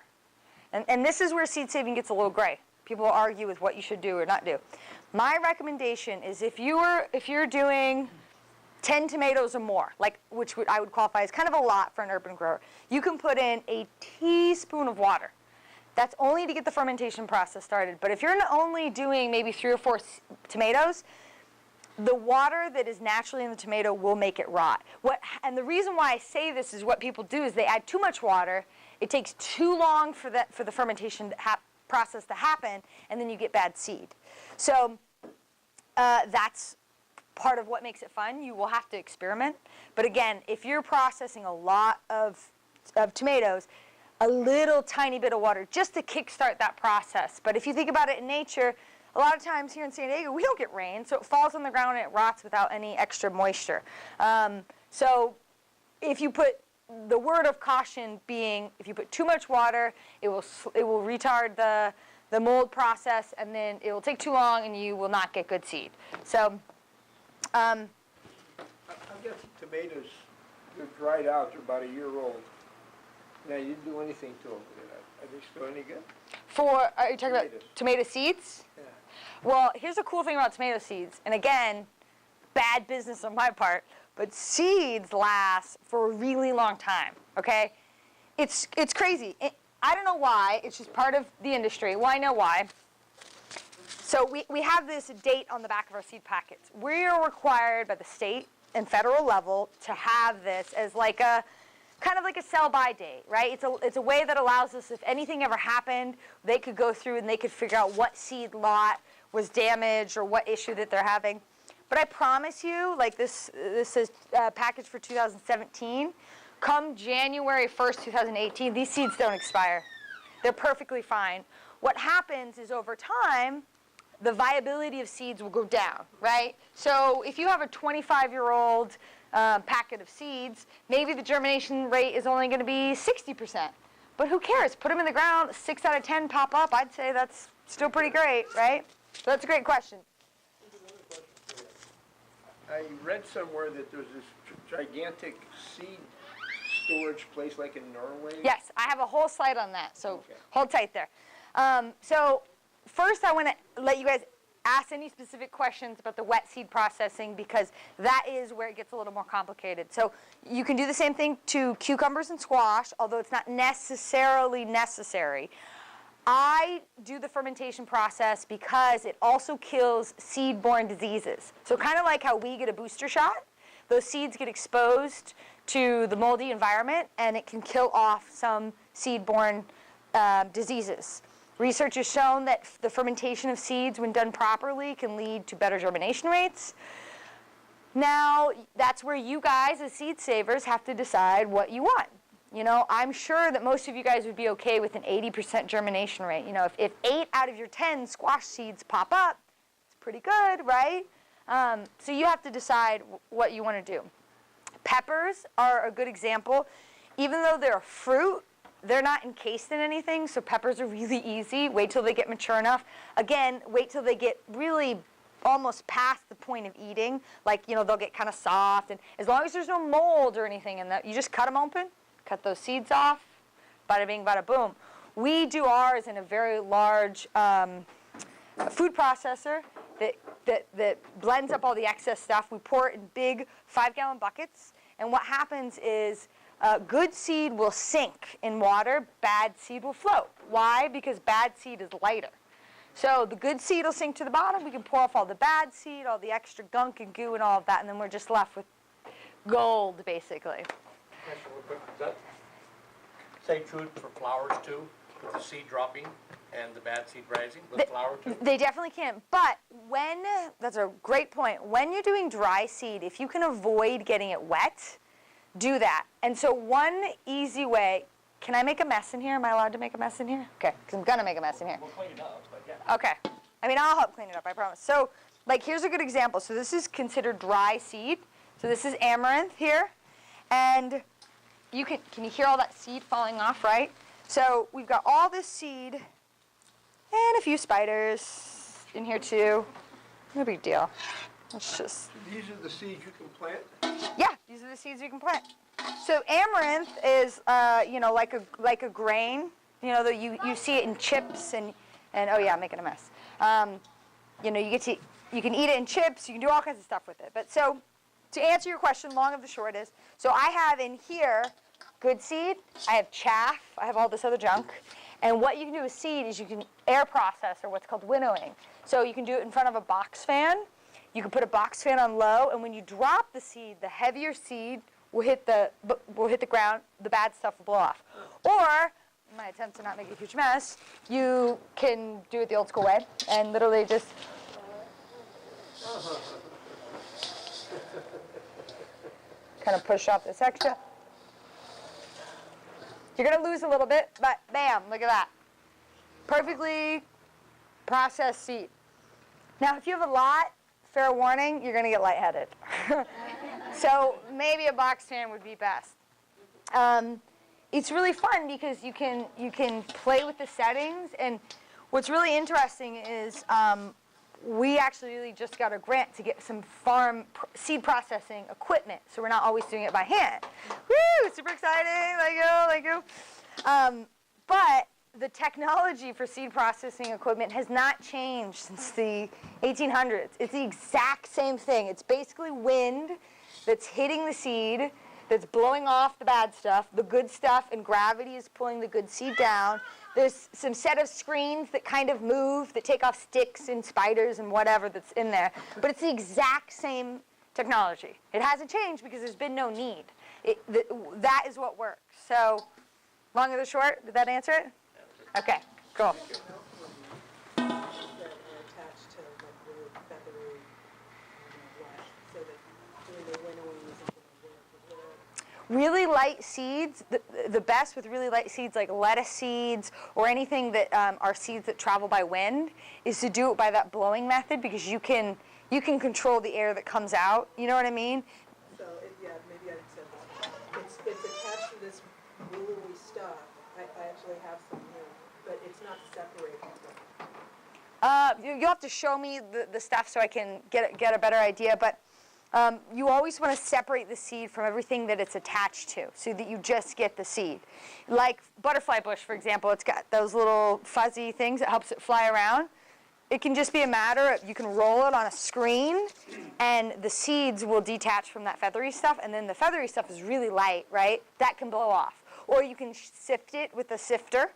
and this is where seed saving gets a little gray. People will argue with what you should do or not do. My recommendation is if you're doing 10 tomatoes or more, I would qualify as kind of a lot for an urban grower, you can put in a teaspoon of water. That's only to get the fermentation process started. But if you're only doing maybe 3 or 4 tomatoes, the water that is naturally in the tomato will make it rot. And the reason why I say this is what people do is they add too much water. It takes too long for the fermentation process to happen, and then you get bad seed. So that's part of what makes it fun. You will have to experiment. But again, if you're processing a lot of tomatoes, a little tiny bit of water just to kickstart that process. But if you think about it in nature, a lot of times here in San Diego, we don't get rain, so it falls on the ground and it rots without any extra moisture. So if you put, the word of caution being, if you put too much water, it will retard the mold process, and then it will take too long and you will not get good seed. So I've got some tomatoes, they're dried out, they're about a year old. Now, you didn't do anything to them. Are they still any good? Are you talking about tomato seeds? Yeah. Well, here's a cool thing about tomato seeds. And again, bad business on my part, but seeds last for a really long time, okay? It's crazy. I don't know why. It's just part of the industry. Well, I know why. So we have this date on the back of our seed packets. We are required by the state and federal level to have this as kind of like a sell-by date, right? It's a way that allows us, if anything ever happened, they could go through and they could figure out what seed lot was damaged or what issue that they're having. But I promise you, this is package for 2017. Come January 1st, 2018, these seeds don't expire. They're perfectly fine. What happens is over time, the viability of seeds will go down, right? So if you have a 25-year-old packet of seeds, maybe the germination rate is only going to be 60%. But who cares? Put them in the ground, 6 out of 10 pop up. I'd say that's still pretty great, right? So that's a great question. I read somewhere that there's this gigantic seed storage place like in Norway. Yes, I have a whole slide on that, so Okay. hold tight there. So first I want to let you guys ask any specific questions about the wet seed processing, because that is where it gets a little more complicated. So you can do the same thing to cucumbers and squash, although it's not necessarily necessary. I do the fermentation process because it also kills seed-borne diseases. So kind of like how we get a booster shot, those seeds get exposed to the moldy environment and it can kill off some seed-borne diseases. Research has shown that the fermentation of seeds, when done properly, can lead to better germination rates. Now, that's where you guys as seed savers have to decide what you want. You know, I'm sure that most of you guys would be okay with an 80% germination rate. You know, if 8 out of your 10 squash seeds pop up, it's pretty good, right? So you have to decide what you want to do. Peppers are a good example. Even though they're a fruit, they're not encased in anything, so peppers are really easy. Wait till they get mature enough. Again, wait till they get really almost past the point of eating. Like, you know, they'll get kind of soft. And as long as there's no mold or anything in that, you just cut them open, cut those seeds off, bada bing, bada boom. We do ours in a very large food processor that blends up all the excess stuff. We pour it in big 5-gallon buckets. And what happens is good seed will sink in water, bad seed will float. Why? Because bad seed is lighter. So the good seed will sink to the bottom. We can pour off all the bad seed, all the extra gunk and goo and all of that, and then we're just left with gold, basically. Question real quick. Does that say true for flowers too, with the seed dropping and the bad seed rising with flower too? They definitely can. But that's a great point. When you're doing dry seed, if you can avoid getting it wet, do that. And so one easy way, can I make a mess in here? Am I allowed to make a mess in here? Okay, because I'm going to make a mess in here. We'll clean it up, but yeah. Okay. I mean, I'll help clean it up, I promise. So, like, here's a good example. So this is considered dry seed. So this is amaranth here. And can you hear all that seed falling off, right? So we've got all this seed and a few spiders in here too. No big deal. Let's just. These are the seeds you can plant? Yeah, these are the seeds you can plant. So amaranth is, like a grain. You know, you see it in chips and oh yeah, I'm making a mess. You can eat it in chips. You can do all kinds of stuff with it. But so, to answer your question, long of the short is, so I have in here good seed. I have chaff. I have all this other junk. And what you can do with seed is you can air process, or what's called winnowing. So you can do it in front of a box fan. You can put a box fan on low, and when you drop the seed, the heavier seed will hit the ground. The bad stuff will blow off. Or, in my attempt to not make a huge mess, you can do it the old school way and literally just kind of push off this extra. You're going to lose a little bit, but bam, look at that. Perfectly processed seed. Now, if you have a lot, fair warning, you're going to get lightheaded. So maybe a box fan would be best. It's really fun because you can play with the settings, and what's really interesting is we actually really just got a grant to get some farm seed processing equipment, so we're not always doing it by hand. Woo! Super exciting! Let go. But the technology for seed processing equipment has not changed since the 1800s. It's the exact same thing. It's basically wind that's hitting the seed, that's blowing off the bad stuff, the good stuff, and gravity is pulling the good seed down. There's some set of screens that kind of move, that take off sticks and spiders and whatever that's in there. But it's the exact same technology. It hasn't changed because there's been no need. That is what works. So, long or the short, did that answer it? Okay, cool. That are attached to like really feathery wax, so that doing the winnowing isn't going to work. Really light seeds, the best with really light seeds like lettuce seeds or anything that are seeds that travel by wind is to do it by that blowing method, because you can control the air that comes out. You know what I mean? So, maybe I said that. It's attached to this willowy stuff. I actually have some here, but it's not separated. You'll have to show me the stuff so I can get a better idea, but you always want to separate the seed from everything that it's attached to so that you just get the seed. Like butterfly bush, for example, it's got those little fuzzy things that helps it fly around. It can just be a matter of, you can roll it on a screen and the seeds will detach from that feathery stuff, and then the feathery stuff is really light, right? That can blow off. Or you can sift it with a sifter.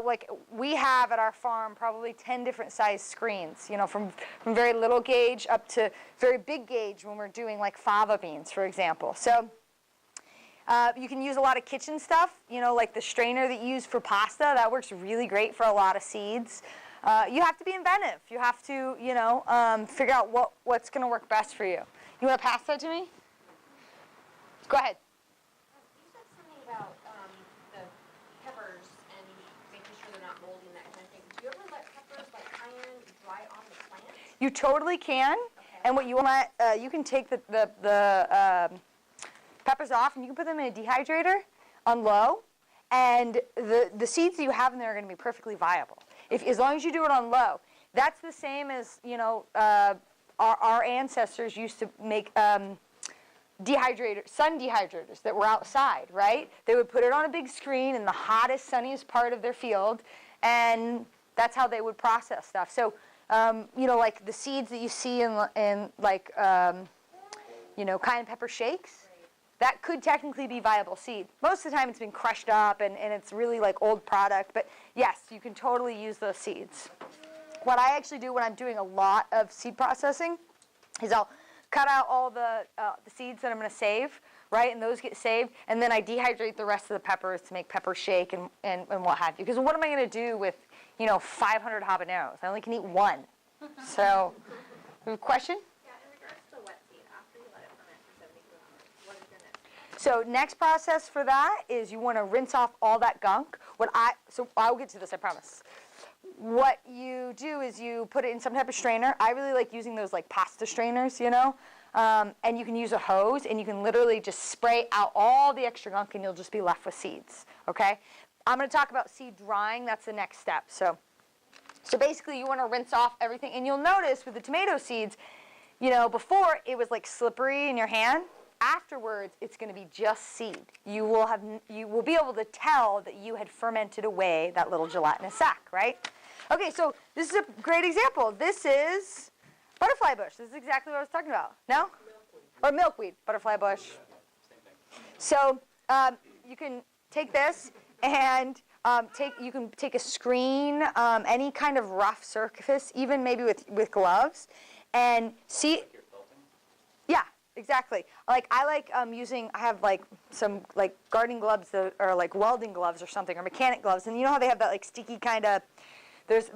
Like we have at our farm probably 10 different size screens, from very little gauge up to very big gauge when we're doing like fava beans, for example. So you can use a lot of kitchen stuff, like the strainer that you use for pasta. That works really great for a lot of seeds. You have to be inventive. You have to, figure out what's going to work best for you. You want to pass that to me? Go ahead. You said something about the peppers and making sure they're not moldy and that kind of thing. Do you ever let peppers iron dry on the plant? You totally can. Okay. And what you want, you can take the peppers off and you can put them in a dehydrator on low, and the seeds that you have in there are going to be perfectly viable. As long as you do it on low. That's the same as our ancestors used to make. Sun dehydrators that were outside, right? They would put it on a big screen in the hottest, sunniest part of their field, and that's how they would process stuff. So, like the seeds that you see in cayenne pepper shakes, that could technically be viable seed. Most of the time it's been crushed up and it's really like old product, but yes, you can totally use those seeds. What I actually do when I'm doing a lot of seed processing is I'll cut out all the seeds that I'm going to save, right? And those get saved. And then I dehydrate the rest of the peppers to make pepper shake and what have you. Because what am I going to do with, 500 habaneros? I only can eat one. So, question? Yeah, in regards to wet seed, after you let it ferment for 72 hours, what is your next? So next process for that is you want to rinse off all that gunk. So I'll get to this, I promise. What you do is you put it in some type of strainer. I really like using those like pasta strainers, and you can use a hose, and you can literally just spray out all the extra gunk, and you'll just be left with seeds, okay? I'm going to talk about seed drying. That's the next step. So basically, you want to rinse off everything, and you'll notice with the tomato seeds, you know, before it was like slippery in your hand. Afterwards, it's going to be just seed. You will be able to tell that you had fermented away that little gelatinous sac, right? Okay, so this is a great example. This is butterfly bush. This is exactly what I was talking about. No? Or milkweed, butterfly bush. So you can take this and you can take a screen, any kind of rough surface, even maybe with gloves, and see. Yeah, exactly. Like I like using. I have like some like gardening gloves that are like welding gloves or something, or mechanic gloves, and you know how they have that like sticky kind of. There's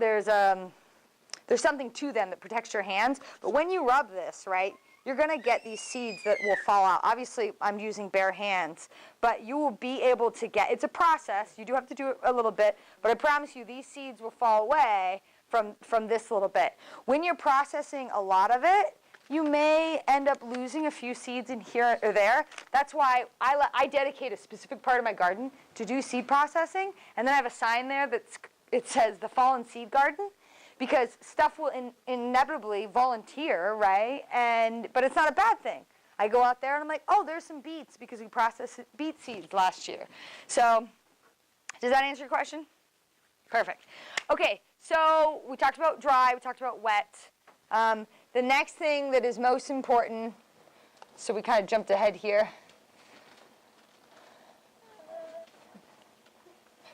something to them that protects your hands. But when you rub this, right, you're going to get these seeds that will fall out. Obviously, I'm using bare hands, but you will be able to get. It's a process. You do have to do it a little bit, but I promise you, these seeds will fall away from this little bit. When you're processing a lot of it, you may end up losing a few seeds in here or there. That's why I dedicate a specific part of my garden to do seed processing, and then I have a sign there it says the Fallen Seed Garden, because stuff will inevitably volunteer, right? But it's not a bad thing. I go out there and I'm like, oh, there's some beets because we processed beet seeds last year. So does that answer your question? Perfect. Okay, so we talked about dry, we talked about wet. The next thing that is most important, so we kind of jumped ahead here.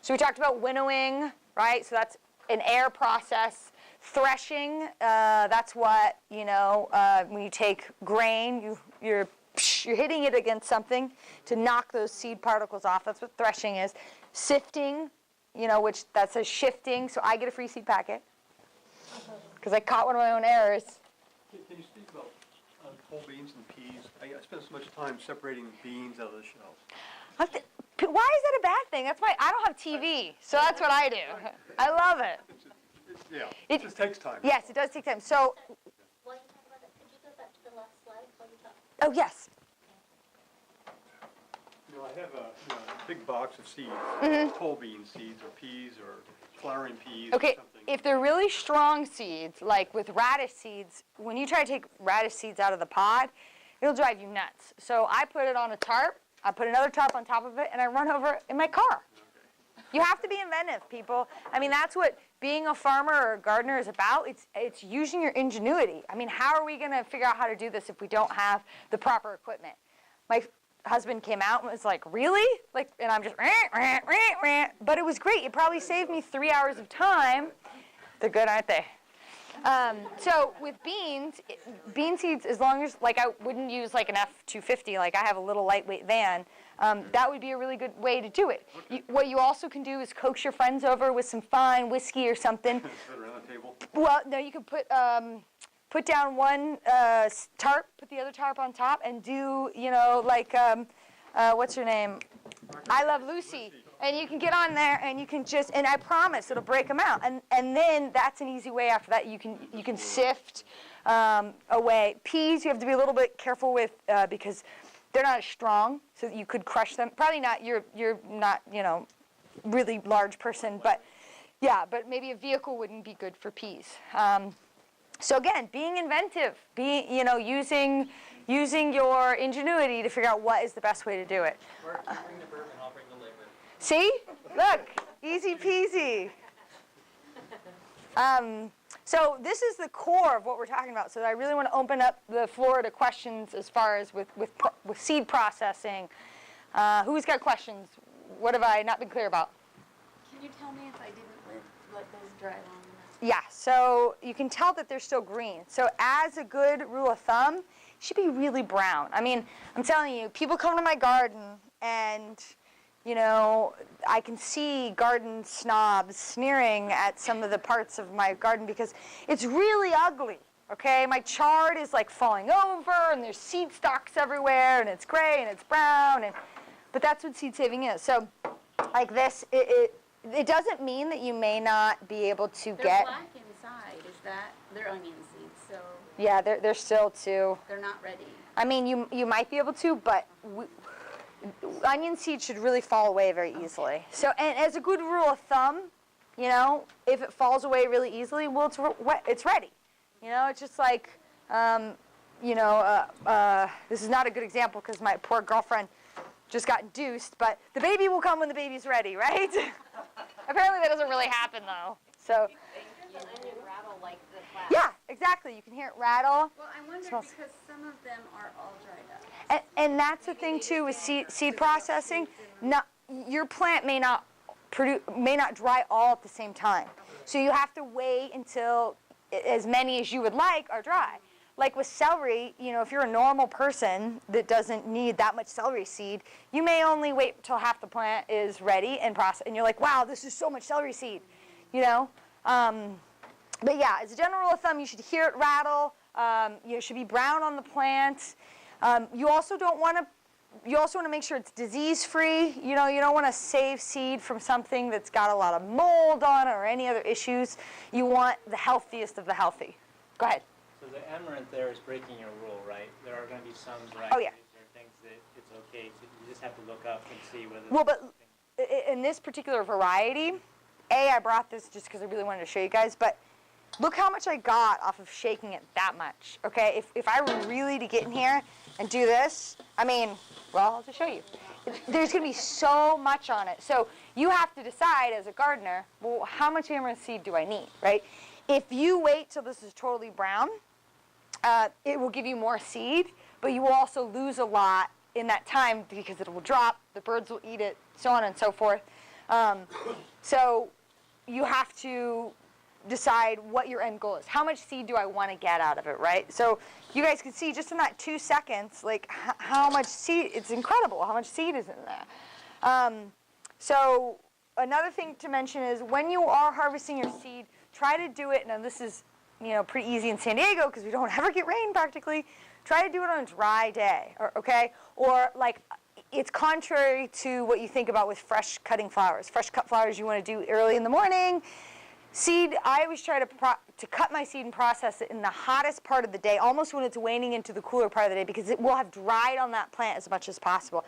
So we talked about winnowing, right? So that's an air process. Threshing, that's what, you know, when you take grain, you're hitting it against something to knock those seed particles off. That's what threshing is. Sifting, you know, which that says shifting, so I get a free seed packet because I caught one of my own errors. Can you speak about whole beans and peas? I spend so much time separating beans out of the shells. Why is that a bad thing? That's why I don't have TV, so that's what I do. I love it. Yeah, it just takes time. Yes, it does take time. So, While you talk about that, could you go back to the last slide while you talk? oh yes. You know, I have a big box of seeds, whole bean seeds or peas or flowering peas or Okay, something. if they're really strong seeds, like with radish seeds, when you try to take radish seeds out of the pod, it'll drive you nuts. So I put it on a tarp, I put another tarp on top of it, and I run over it in my car. You have to be inventive, people. I mean, that's what being a farmer or a gardener is about. It's using your ingenuity. I mean, how are we going to figure out how to do this if we don't have the proper equipment? My husband came out and was like, really? Like, and I'm just, but it was great. It probably saved me 3 hours of time. They're good, aren't they? So with beans, bean seeds, as long as, like I wouldn't use like an F-250, like I have a little lightweight van, that would be a really good way to do it. What you also can do is coax your friends over with some fine whiskey or something. Sit around the table. Well, no, you can put down one tarp, put the other tarp on top, and do, you know, like, what's her name? I Love Lucy. And you can get on there and you can just, and I promise it'll break them out. And then that's an easy way after that. You can sift away. Peas you have to be a little bit careful with because they're not as strong, so you could crush them. Probably not, you're not, you know, really large person, but yeah, but maybe a vehicle wouldn't be good for peas. So again, being inventive, you know, using your ingenuity to figure out what is the best way to do it. Mark, you bring the bourbon, I'll bring the liver. See? Look, easy peasy. So this is the core of what we're talking about. So I really want to open up the floor to questions as far as with seed processing. Who's got questions? What have I not been clear about? Can you tell me if I didn't let those dry long enough? Yeah, so you can tell that they're still green. So as a good rule of thumb, it should be really brown. I mean, I'm telling you, people come to my garden and, you know, I can see garden snobs sneering at some of the parts of my garden because it's really ugly, okay? My chard is like falling over and there's seed stalks everywhere and it's gray and it's brown, but that's what seed saving is. So like this, it doesn't mean that you may not be able to They're get... black inside, is that, they're onion seeds, so Yeah, they're still too. They're not ready. I mean, you might be able to, but onion seed should really fall away very easily. So, and as a good rule of thumb, you know, if it falls away really easily, well, it's ready. You know, it's just like, you know, this is not a good example because my poor girlfriend just got induced, but the baby will come when the baby's ready, right? Apparently that doesn't really happen though. So. Does the onion rattle like the flax? Yeah, exactly. You can hear it rattle. Well, I wonder Smells- because some of them are all dried up. And that's the thing too with seed processing. Not, your plant may not dry all at the same time. So you have to wait until as many as you would like are dry. Like with celery, you know, if you're a normal person that doesn't need that much celery seed, you may only wait until half the plant is ready and process. And you're like, wow, this is so much celery seed, you know. But yeah, as a general rule of thumb, you should hear it rattle. You should be brown on the plant. You also want to make sure it's disease-free. You know, you don't want to save seed from something that's got a lot of mold on it or any other issues. You want the healthiest of the healthy. Go ahead. So the amaranth there is breaking your rule, right? There are going to be some varieties Oh, yeah. or things that it's okay. So you just have to look up and see whether. Well, but in this particular variety, I brought this just because I really wanted to show you guys, but look how much I got off of shaking it that much, okay? If I were really to get in here and do this, I mean, well, I'll just show you. There's going to be so much on it. So you have to decide as a gardener, well, how much amaranth seed do I need, right? If you wait till this is totally brown, it will give you more seed, but you will also lose a lot in that time because it will drop, the birds will eat it, so on and so forth. So you have to decide what your end goal is. How much seed do I want to get out of it, right? So you guys can see just in that 2 seconds, like how much seed, it's incredible how much seed is in there. So another thing to mention is when you are harvesting your seed, try to do it, now this is, you know, pretty easy in San Diego because we don't ever get rain practically. Try to do it on a dry day, okay? Or like, it's contrary to what you think about with fresh cutting flowers. Fresh cut flowers you want to do early in the morning. Seed, I always try to cut my seed and process it in the hottest part of the day, almost when it's waning into the cooler part of the day, because it will have dried on that plant as much as possible.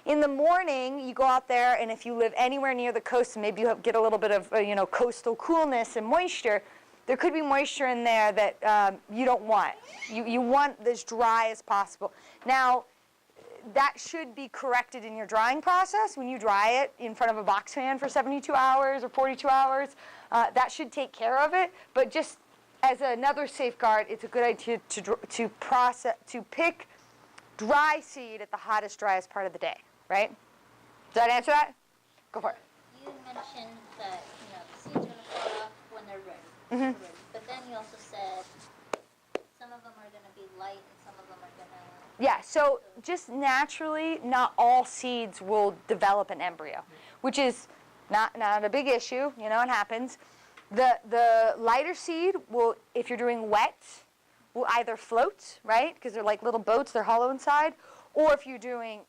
In the morning, you go out there, and if you live anywhere near the coast, and maybe you get a little bit of you know, coastal coolness and moisture, there could be moisture in there that you don't want. You want as dry as possible. Now, that should be corrected in your drying process. When you dry it in front of a box fan for 72 hours or 42 hours, that should take care of it. But just as another safeguard, it's a good idea to pick dry seed at the hottest, driest part of the day, right? Does that answer that? Go for it. You mentioned that, you know, the seeds are going to fall off when they're ready. Mm-hmm. But then you also said some of them are going to be light and some of them are going to... Yeah, so just naturally, not all seeds will develop an embryo, which is not a big issue. You know, it happens. The lighter seed will, if you're doing wet, will either float, right? Because they're like little boats, they're hollow inside. Or if you're doing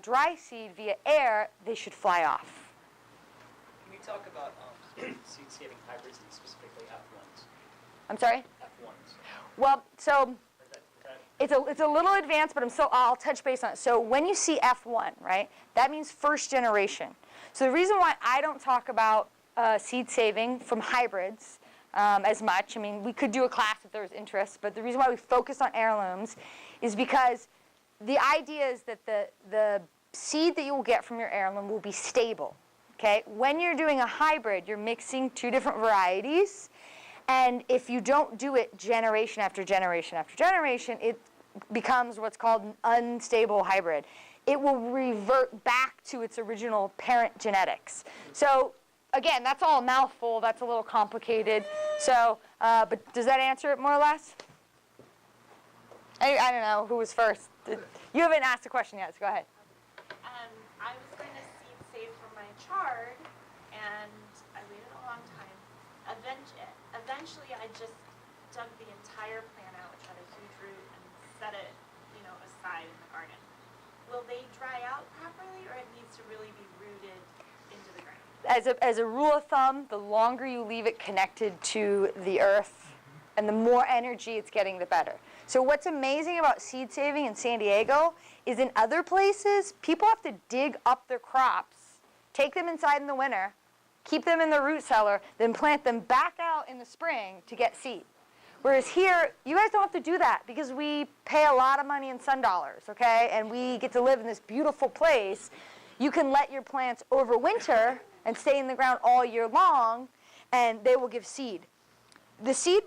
dry seed via air, they should fly off. Can we talk about seed-saving hybrids and specifically F1s? I'm sorry? F1s. Well, so Is that it's a little advanced, but I'll touch base on it. So when you see F1, right, that means first generation. So the reason why I don't talk about seed saving from hybrids as much, I mean, we could do a class if there was interest, but the reason why we focus on heirlooms is because the idea is that the seed that you will get from your heirloom will be stable, okay? When you're doing a hybrid, you're mixing 2 different varieties, and if you don't do it generation after generation after generation, it becomes what's called an unstable hybrid. It will revert back to its original parent genetics. So again, that's all a mouthful. That's a little complicated. So, but does that answer it more or less? I don't know who was first. You haven't asked a question yet, so go ahead. I was going to seed save for my chard, and I waited a long time. Eventually, I just dug the entire plant out, which had a huge root, and set it, you know, aside in the garden. Will they dry out properly, or it needs to really be rooted into the ground? As a rule of thumb, the longer you leave it connected to the earth And the more energy it's getting, the better. So what's amazing about seed saving in San Diego is in other places, people have to dig up their crops, take them inside in the winter, keep them in the root cellar, then plant them back out in the spring to get seed. Whereas here, you guys don't have to do that because we pay a lot of money in sun dollars, okay? And we get to live in this beautiful place. You can let your plants overwinter and stay in the ground all year long, and they will give seed. The seed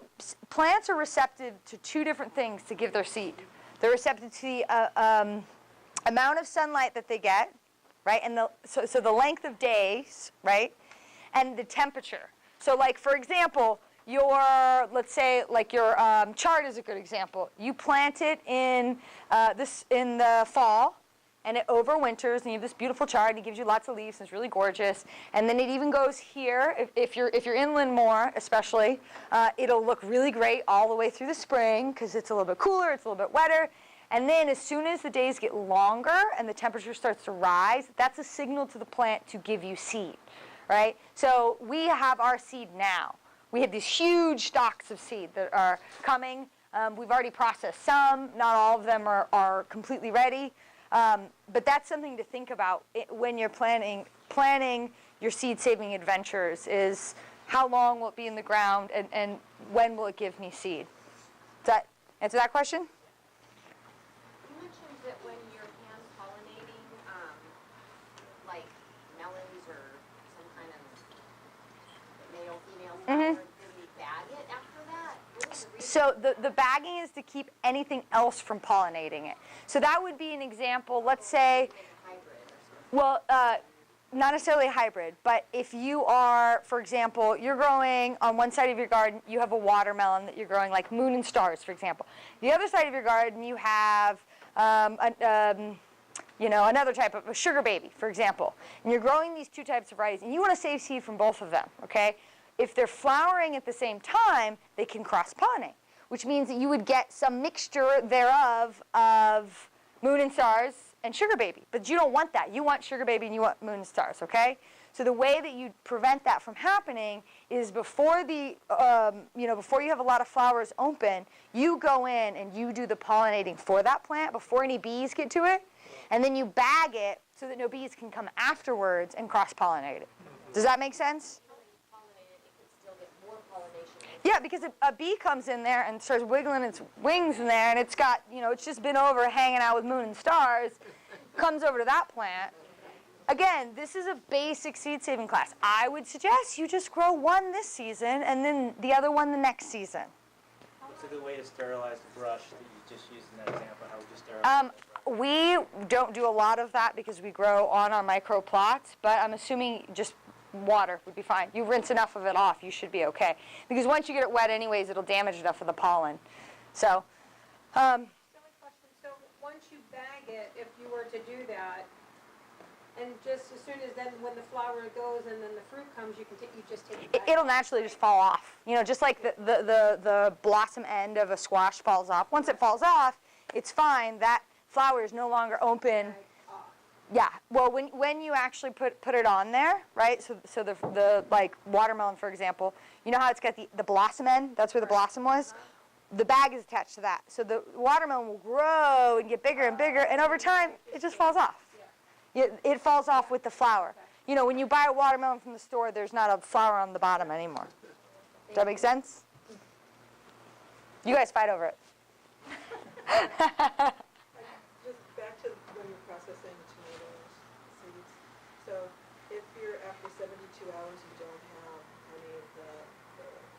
plants are receptive to two different things to give their seed. They're receptive to the amount of sunlight that they get, right? And so the length of days, right? And the temperature. So like, for example, let's say like your chard is a good example. You plant it in the fall, and it overwinters, and you have this beautiful chard, and it gives you lots of leaves, and it's really gorgeous. And then it even goes here, if you're inland more, especially, it'll look really great all the way through the spring, because it's a little bit cooler, it's a little bit wetter. And then as soon as the days get longer and the temperature starts to rise, that's a signal to the plant to give you seed, right? So we have our seed now. We have these huge stocks of seed that are coming. We've already processed some. Not all of them are completely ready. But that's something to think about when you're planning your seed-saving adventures is how long will it be in the ground and when will it give me seed? Does that answer that question? You mentioned that when you're hand pollinating, like melons or some kind of male, female flower, do we bag it after that? What is the reason? So the bagging is to keep anything else from pollinating it. So that would be an example, let's say, well, not necessarily a hybrid, but if you are, for example, you're growing on one side of your garden, you have a watermelon that you're growing, like moon and stars, for example. The other side of your garden, you have another type of a sugar baby, for example. And you're growing these two types of varieties, and you want to save seed from both of them, okay? If they're flowering at the same time, they can cross-pollinate, which means that you would get some mixture thereof of moon and stars and sugar baby. But you don't want that. You want sugar baby and you want moon and stars, okay? So the way that you prevent that from happening is before before you have a lot of flowers open, you go in and you do the pollinating for that plant before any bees get to it, and then you bag it so that no bees can come afterwards and cross-pollinate it. Does that make sense? Yeah, because a bee comes in there and starts wiggling its wings in there, and it's got, it's just been over hanging out with moon and stars, comes over to that plant. Again, this is a basic seed-saving class. I would suggest you just grow one this season and then the other one the next season. What's a good way to sterilize the brush that you just used in that example? How would you sterilize the brush? We don't do a lot of that because we grow on our micro plots, but I'm assuming just water would be fine. You rinse enough of it off, you should be okay. Because once you get it wet anyways, it'll damage enough of the pollen. So, Silly question, so once you bag it, if you were to do that, and just as soon as then when the flower goes and then the fruit comes, you just take it back? it'll naturally just fall off. Just like the blossom end of a squash falls off. Once it falls off, it's fine. That flower is no longer open. Yeah, well, when you actually put it on there, right? So the like watermelon, for example, you know how it's got the blossom end? That's where the blossom was. The bag is attached to that, so the watermelon will grow and get bigger and bigger, and over time, it just falls off. It falls off with the flower. When you buy a watermelon from the store, there's not a flower on the bottom anymore. Does that make sense? You guys fight over it. Just back to when you're processing tomatoes, seeds. So if you're after 72 hours, you don't have any of the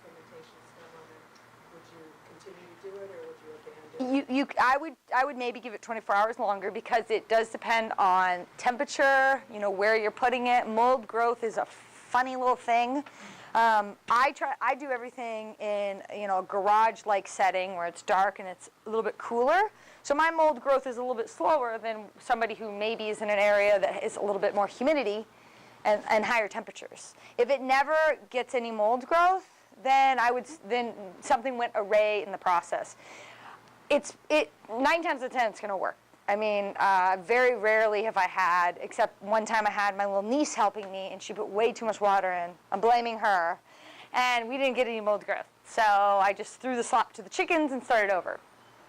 fermentation stem on it, would you continue to do it or would you abandon it? I would maybe give it 24 hours longer because it does depend on temperature, where you're putting it. Mold growth is a funny little thing. I do everything in a garage-like setting where it's dark and it's a little bit cooler. So my mold growth is a little bit slower than somebody who maybe is in an area that is a little bit more humidity and higher temperatures. If it never gets any mold growth, then something went array in the process. 9 times out of 10 it's going to work. I mean, very rarely have I had, except one time I had my little niece helping me, and she put way too much water in. I'm blaming her. And we didn't get any mold growth. So I just threw the slop to the chickens and started over.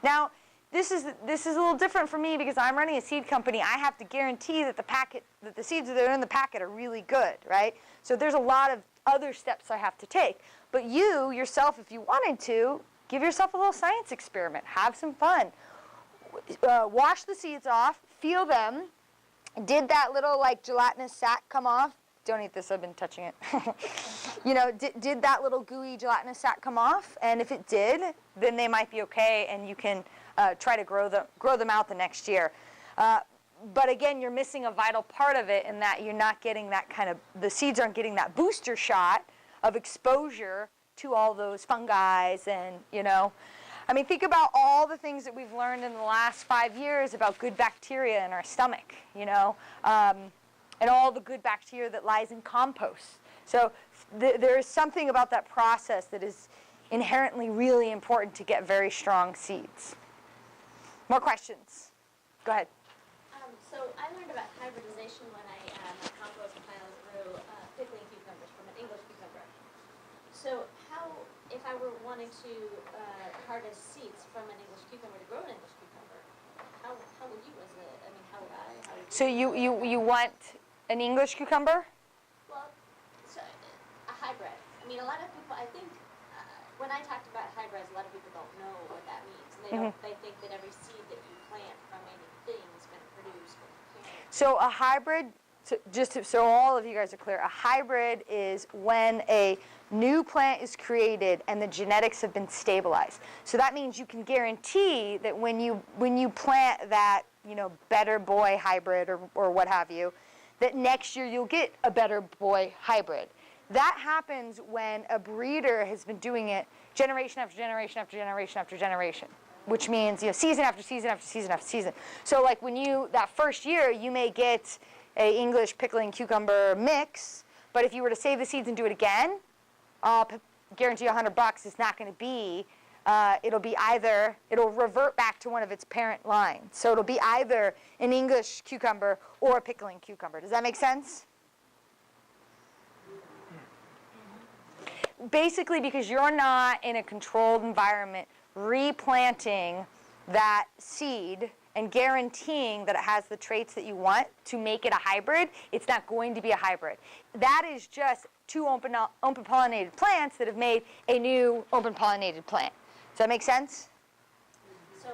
Now, this is a little different for me because I'm running a seed company. I have to guarantee that the seeds that are in the packet are really good, right? So there's a lot of other steps I have to take. But you, yourself, if you wanted to, give yourself a little science experiment. Have some fun. Wash the seeds off, feel them. Did that little like gelatinous sac come off? Don't eat this, I've been touching it. You know, did that little gooey gelatinous sac come off? And if it did, then they might be okay and you can try to grow them out the next year. But again, you're missing a vital part of it in that you're not getting that kind of, the seeds aren't getting that booster shot of exposure to all those fungi and, you know. I mean, think about all the things that we've learned in the last 5 years about good bacteria in our stomach, you know, and all the good bacteria that lies in compost. So there is something about that process that is inherently really important to get very strong seeds. More questions? Go ahead. So I learned about hybridization when my compost pile grew pickling cucumbers from an English cucumber. So if I were wanting to harvest seeds from an English cucumber to grow an English cucumber, how would you how would I? How would So you want an English cucumber? Well, so a hybrid. I mean, a lot of people, I think, when I talked about hybrids, a lot of people don't know what that means. They think that every seed that you plant from anything is going to produce from the parent. So a hybrid, so all of you guys are clear, a hybrid is when a new plant is created and the genetics have been stabilized. So that means you can guarantee that when you plant that, you know, better boy hybrid or what have you, that next year you'll get a better boy hybrid. That happens when a breeder has been doing it generation after generation after generation after generation, which means, you know, season after season after season after season. So like when that first year, you may get a English pickling cucumber mix, but if you were to save the seeds and do it again, I'll guarantee you $100 is not going to be, it'll revert back to one of its parent lines. So it'll be either an English cucumber or a pickling cucumber. Does that make sense? Basically because you're not in a controlled environment replanting that seed and guaranteeing that it has the traits that you want to make it a hybrid, it's not going to be a hybrid. That is just two open-pollinated plants that have made a new open-pollinated plant. Does that make sense? So,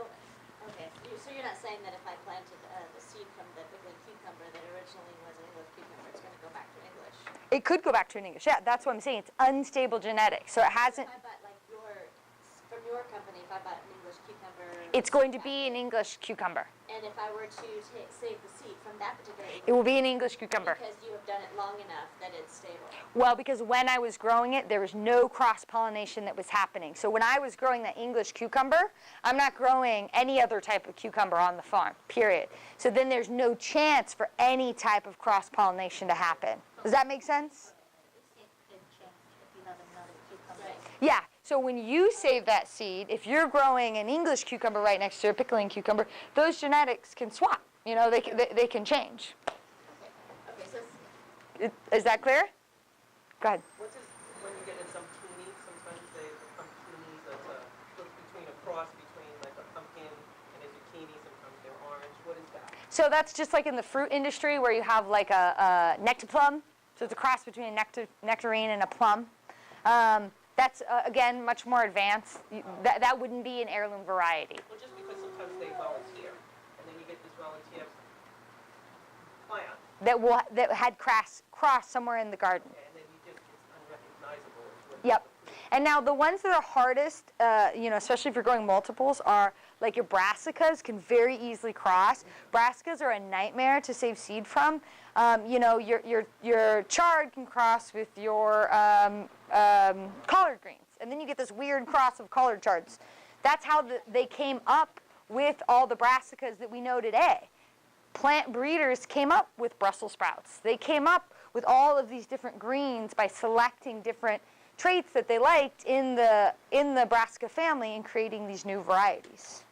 okay, so you're not saying that if I planted the seed from the pickling cucumber that originally was an English cucumber, it's going to go back to English? It could go back to an English. Yeah, that's what I'm saying. It's unstable genetics. So it hasn't. If I bought from your company, if I bought an English cucumber. It's going to be an English cucumber. And if I were to save the seed from that particular English It will be an English cucumber. because you have done it long enough that it's stable. Well, because when I was growing it, there was no cross-pollination that was happening. So when I was growing that English cucumber, I'm not growing any other type of cucumber on the farm, period. So then there's no chance for any type of cross-pollination to happen. Does that make sense? Yeah, so when you save that seed, if you're growing an English cucumber right next to a pickling cucumber, those genetics can swap. You know, they can change. Okay, so Is that clear? Go ahead. What is, when you get in some tunis, sometimes they become tunis that's between a cross between like a pumpkin and a zucchini, sometimes they're orange. What is that? So that's just like in the fruit industry where you have like a nectar-plum. So it's a cross between a nectarine and a plum. That's, again, much more advanced. That wouldn't be an heirloom variety. Well, just because sometimes they volunteer, and then you get this volunteer plant. That had cross somewhere in the garden. Okay, and then you just, it's unrecognizable. Yep. And now the ones that are hardest, you know, especially if you're growing multiples, are like your brassicas can very easily cross. Brassicas are a nightmare to save seed from. You know, your chard can cross with your collard greens, and then you get this weird cross of collard chards. That's how they came up with all the brassicas that we know today. Plant breeders came up with Brussels sprouts. They came up with all of these different greens by selecting different traits that they liked in the brassica family and creating these new varieties.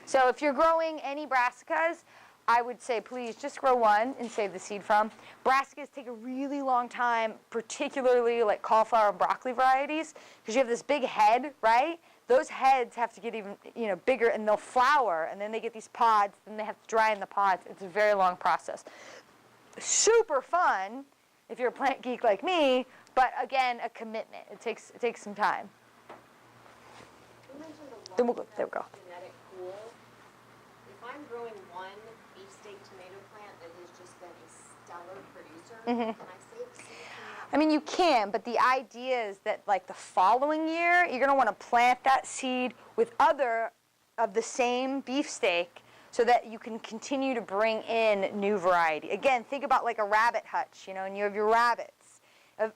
So if you're growing any brassicas, I would say please just grow one and save the seed from. Brassicas take a really long time, particularly like cauliflower and broccoli varieties, because you have this big head, right? Those heads have to get even, bigger, and they'll flower, and then they get these pods, and they have to dry in the pods. It's a very long process. Super fun if you're a plant geek like me, but again, a commitment. It takes some time. You mentioned a Then lot we'll go. There we go. about genetic pool. If I'm growing one beefsteak tomato plant that has just been a stellar producer, can I save seed from that? I mean, you can, but the idea is that like the following year, you're going to want to plant that seed with other of the same beefsteak so that you can continue to bring in new variety. Again, think about like a rabbit hutch, and you have your rabbits.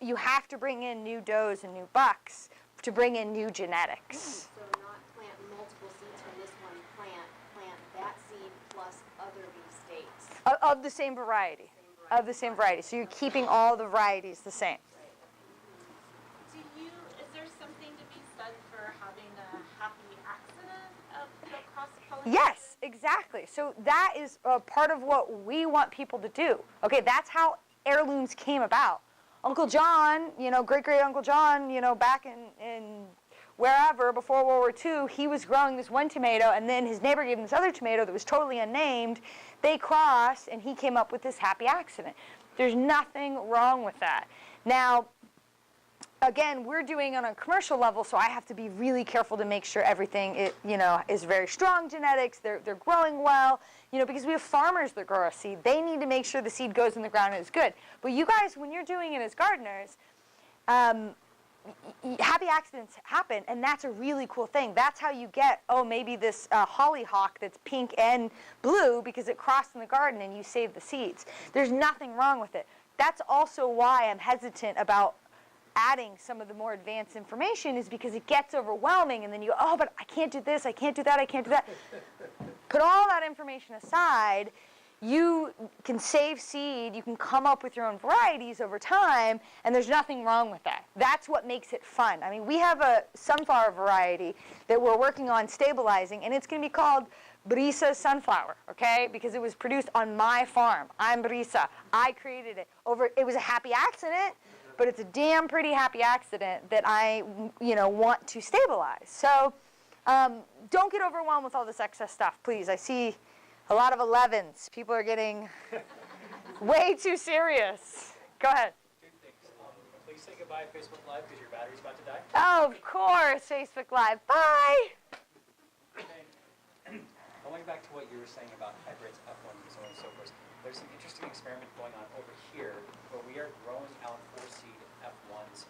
You have to bring in new does and new bucks to bring in new genetics. So not plant multiple seeds from this one plant that seed plus other beefsteaks. Of the same variety. Of the same variety. So you're keeping all the varieties the same. Is there something to be said for having a happy accident of the cross-pollination? Yes, exactly. So that is part of what we want people to do. Okay, that's how heirlooms came about. Uncle John, great-great Uncle John, back in wherever before World War II, he was growing this one tomato, and then his neighbor gave him this other tomato that was totally unnamed. They crossed, and he came up with this happy accident. There's nothing wrong with that. Now, again, we're doing it on a commercial level, so I have to be really careful to make sure everything is very strong genetics. They're growing well, because we have farmers that grow our seed. They need to make sure the seed goes in the ground and is good. But you guys, when you're doing it as gardeners, happy accidents happen, and that's a really cool thing. That's how you get, maybe this hollyhock that's pink and blue because it crossed in the garden and you saved the seeds. There's nothing wrong with it. That's also why I'm hesitant about adding some of the more advanced information, is because it gets overwhelming, and then you go, but I can't do this, I can't do that, I can't do that. Put all that information aside. You can save seed, you can come up with your own varieties over time, and there's nothing wrong with that. That's what makes it fun. I mean, we have a sunflower variety that we're working on stabilizing, and it's going to be called Brisa sunflower, okay? Because it was produced on my farm. I'm Brisa. I created it. It was a happy accident, but it's a damn pretty happy accident that I, want to stabilize. So don't get overwhelmed with all this excess stuff, please. I see a lot of 11s. People are getting way too serious. Go ahead. Two things. Please say goodbye to Facebook Live because your battery's about to die. Oh, of course, Facebook Live. Bye. Going back to what you were saying about hybrids, F1, and so on and so forth, there's an interesting experiment going on over here where we are growing out 4-seed F1s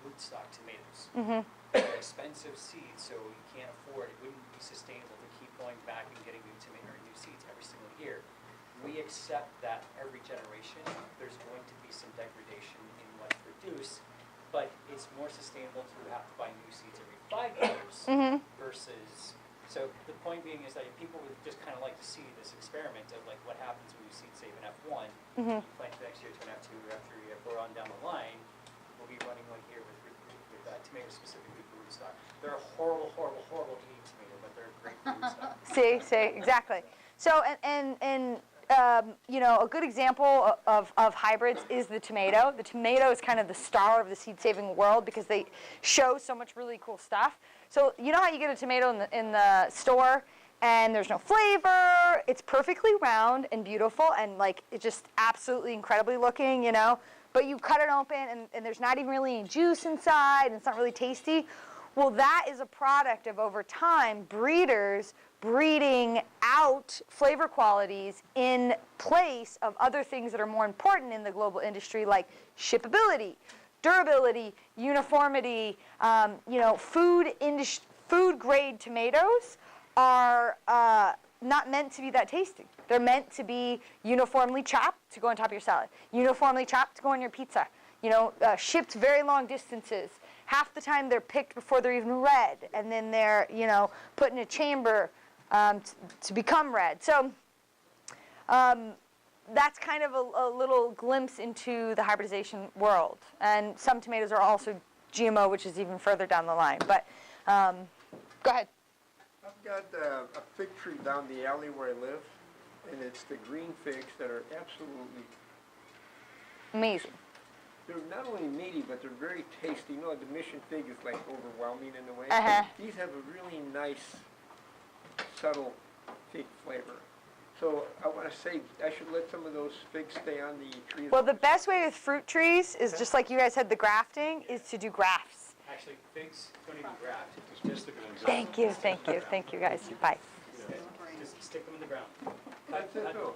rootstock tomatoes. Mm-hmm. They're expensive seeds, so you can't afford it. It wouldn't be sustainable to keep going back and getting new seeds every single year. We accept that every generation there's going to be some degradation in what's produced, but it's more sustainable to have to buy new seeds every 5 years versus. So the point being is that if people would just kind of like to see this experiment of like what happens when you seed save an F1, you plant the next year to an F2 or F3 or F4 on down the line, we'll be running one here with tomatoes specifically for rootstock. They're a horrible, horrible, horrible to eat tomato, but they're great for rootstock. See, exactly. So, a good example of hybrids is the tomato. The tomato is kind of the star of the seed-saving world because they show so much really cool stuff. So, you know how you get a tomato in the store and there's no flavor, it's perfectly round and beautiful and like it's just absolutely incredibly looking, but you cut it open and there's not even really any juice inside and it's not really tasty. Well, that is a product of, over time, breeders breeding out flavor qualities in place of other things that are more important in the global industry, like shippability, durability, uniformity. Food grade tomatoes are not meant to be that tasty. They're meant to be uniformly chopped to go on top of your salad, uniformly chopped to go on your pizza, shipped very long distances. Half the time they're picked before they're even red, and then they're, put in a chamber to become red. So that's kind of a little glimpse into the hybridization world. And some tomatoes are also GMO, which is even further down the line. But go ahead. I've got a fig tree down the alley where I live, and it's the green figs that are absolutely, Amazing. they're not only meaty, but they're very tasty. You know, the mission fig is like overwhelming in a way. Uh-huh. These have a really nice, subtle fig flavor. So I want to say I should let some of those figs stay on the tree. Well, the best way with fruit trees is just like you guys had the grafting, is to do grafts. Actually, figs don't even graft. Thank you, thank you, thank you guys. Bye. Just stick them in the ground. That's it though.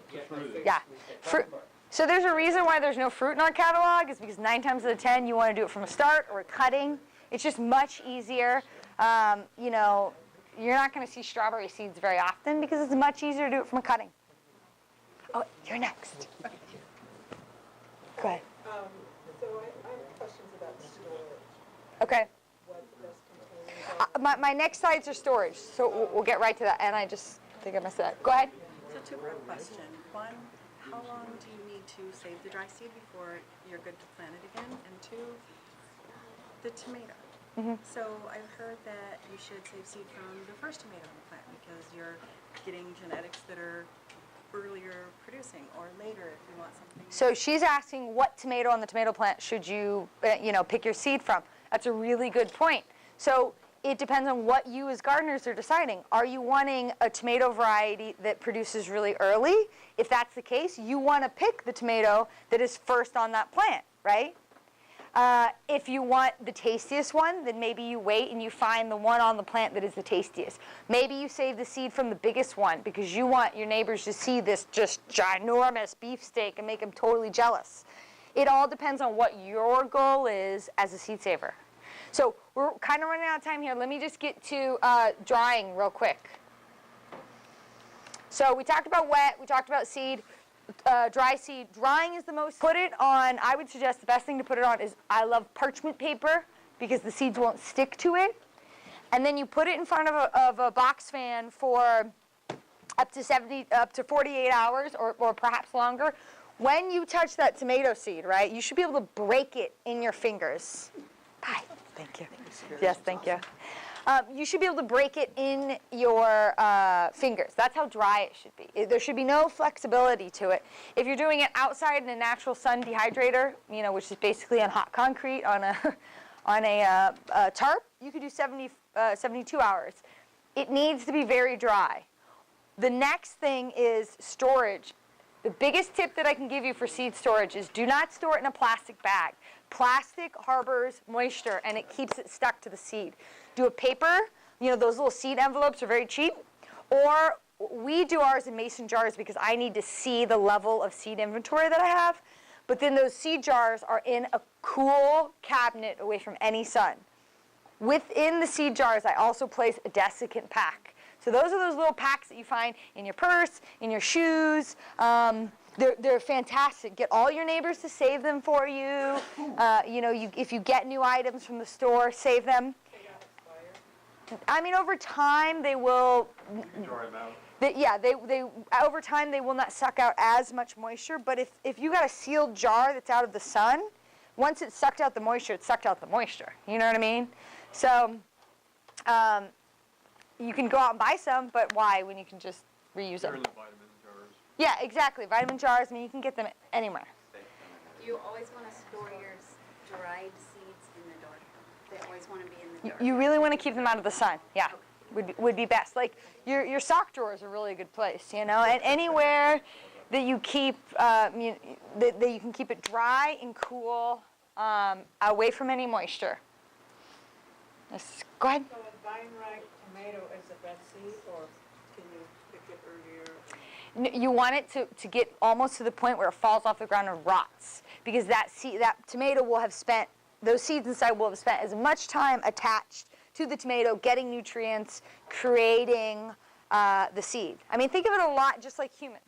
Yeah. Fruit. So there's a reason why there's no fruit in our catalog, is because 9 times out of 10 you want to do it from a start or a cutting. It's just much easier. You know, you're not going to see strawberry seeds very often because it's much easier to do it from a cutting. Oh, you're next. Go ahead. So I have questions about storage. Okay. What the best containers are. My next slides are storage, so we'll get right to that. And I just think I missed that. Go ahead. So two-part question. One, how long do you need to save the dry seed before you're good to plant it again? And two, the tomato. So I've heard that you should save seed from the first tomato on the plant because you're getting genetics that are earlier producing, or later if you want something. So she's asking what tomato on the tomato plant should you, pick your seed from. That's a really good point. So it depends on what you as gardeners are deciding. Are you wanting a tomato variety that produces really early? If that's the case, you want to pick the tomato that is first on that plant, right? If you want the tastiest one, then maybe you wait and you find the one on the plant that is the tastiest. Maybe you save the seed from the biggest one because you want your neighbors to see this just ginormous beefsteak and make them totally jealous. It all depends on what your goal is as a seed saver. So we're kind of running out of time here. Let me just get to drying real quick. So we talked about wet, we talked about seed. Dry seed. Drying is the most. Put it on, I would suggest the best thing to put it on is, I love parchment paper because the seeds won't stick to it. And then you put it in front of a box fan for up to 48 hours or perhaps longer. When you touch that tomato seed, right, you should be able to break it in your fingers. Bye. Thank you. Yes, thank you. You should be able to break it in your fingers. That's how dry it should be. There should be no flexibility to it. If you're doing it outside in a natural sun dehydrator, which is basically on hot concrete on a tarp, you could do 72 hours. It needs to be very dry. The next thing is storage. The biggest tip that I can give you for seed storage is do not store it in a plastic bag. Plastic harbors moisture and it keeps it stuck to the seed. Do a paper, those little seed envelopes are very cheap. Or we do ours in mason jars because I need to see the level of seed inventory that I have. But then those seed jars are in a cool cabinet away from any sun. Within the seed jars, I also place a desiccant pack. So those are those little packs that you find in your purse, in your shoes. They're fantastic. Get all your neighbors to save them for you. If you get new items from the store, save them. I mean, over time they will. Dry them out. They over time they will not suck out as much moisture. But if you got a sealed jar that's out of the sun, once it's sucked out the moisture, it's sucked out the moisture. You know what I mean? So you can go out and buy some, but why when you can just reuse They're them? in the vitamin jars. Yeah, exactly. Vitamin jars. I mean, you can get them anywhere. Do you always want to store your dried seeds in the dark? They always want to be in the dark. You really want to keep them out of the sun. Yeah, would be best. Like your sock drawer is a really good place, and anywhere that you keep that you can keep it dry and cool, away from any moisture. Go ahead. So a vine-ripe tomato is the best seed, or can you pick it earlier? You want it to get almost to the point where it falls off the ground and rots, because that tomato will have spent, those seeds inside will have spent as much time attached to the tomato, getting nutrients, creating the seed. I mean, think of it a lot just like humans,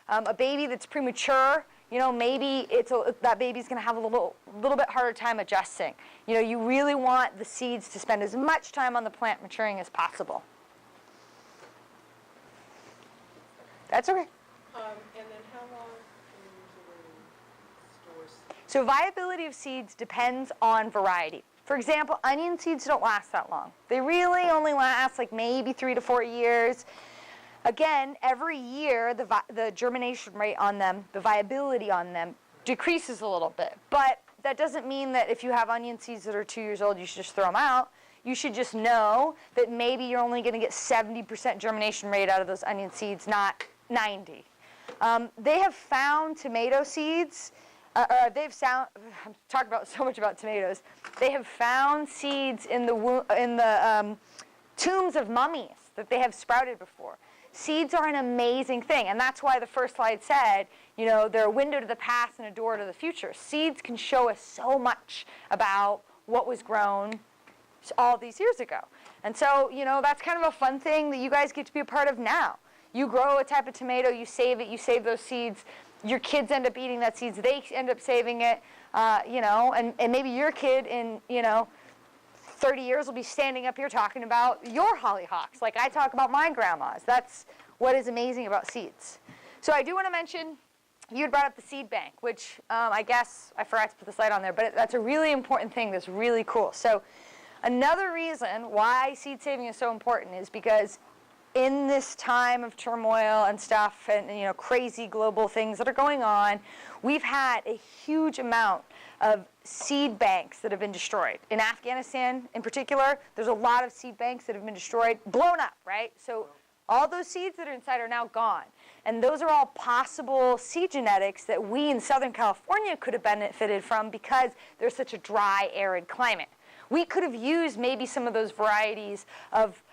a baby that's premature, maybe that baby's going to have a little bit harder time adjusting. You really want the seeds to spend as much time on the plant maturing as possible. That's okay. And then how long can you usually store seeds? So viability of seeds depends on variety. For example, onion seeds don't last that long. They really only last like maybe 3 to 4 years. Again, every year the germination rate on them, the viability on them, decreases a little bit. But that doesn't mean that if you have onion seeds that are 2 years old, you should just throw them out. You should just know that maybe you're only going to get 70% germination rate out of those onion seeds, not 90. They have found tomato seeds. I'm talking about so much about tomatoes. They have found seeds in the tombs of mummies that they have sprouted before. Seeds are an amazing thing, and that's why the first slide said, you know, they're a window to the past and a door to the future. Seeds can show us so much about what was grown all these years ago. And so, you know, that's kind of a fun thing that you guys get to be a part of now. You grow a type of tomato, you save it, you save those seeds. Your kids end up eating that seeds, they end up saving it, you know, and maybe your kid in, you know, 30 years will be standing up here talking about your hollyhocks, like I talk about my grandma's. That's what is amazing about seeds. So I do want to mention, you had brought up the seed bank, which I guess I forgot to put the slide on there, but that's a really important thing that's really cool. So another reason why seed saving is so important is because in this time of turmoil and stuff and, you know, crazy global things that are going on, we've had a huge amount of seed banks that have been destroyed. In Afghanistan in particular, there's a lot of seed banks that have been destroyed, blown up, right? So all those seeds that are inside are now gone. And those are all possible seed genetics that we in Southern California could have benefited from because there's such a dry, arid climate. We could have used maybe some of those varieties of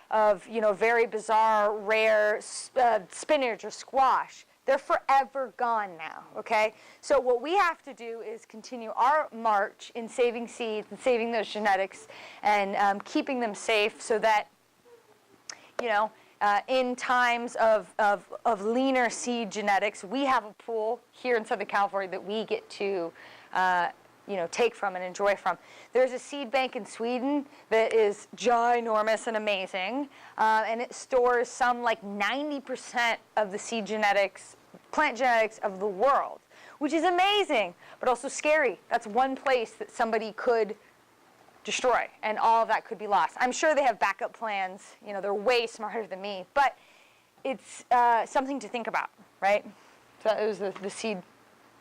you know, very bizarre, rare spinach or squash. They're forever gone now, okay? So what we have to do is continue our march in saving seeds and saving those genetics and keeping them safe so that, you know, in times of leaner seed genetics, we have a pool here in Southern California that we get to you know, take from and enjoy from. There's a seed bank in Sweden that is ginormous and amazing, and it stores some like 90% of the seed genetics, plant genetics of the world, which is amazing, but also scary. That's one place that somebody could destroy, and all of that could be lost. I'm sure they have backup plans. You know, they're way smarter than me, but it's something to think about, right? So it was the seed.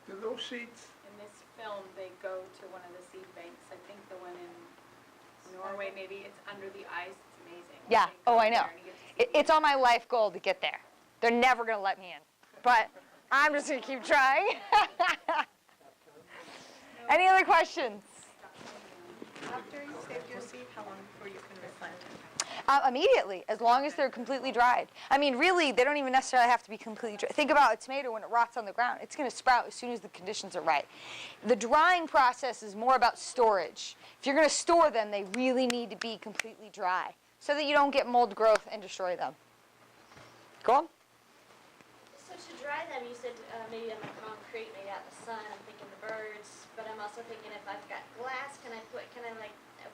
Do those seeds, In this film, they go to one of the seed banks. I think the one in Norway, maybe it's under the ice. It's amazing. Yeah. They go Oh, I know. there and you get to see It's on my life goal to get there. They're never going to let me in, but I'm just going to keep trying. Any other questions? After you saved your seed, how long before you can replant it? Immediately, as long as they're completely dried. I mean, really, they don't even necessarily have to be completely dry. Think about a tomato when it rots on the ground. It's going to sprout as soon as the conditions are right. The drying process is more about storage. If you're going to store them, they really need to be completely dry so that you don't get mold growth and destroy them. Go on. So to dry them, you said maybe on the concrete, maybe out in the sun. I'm thinking the birds, but I'm also thinking if I've got glass,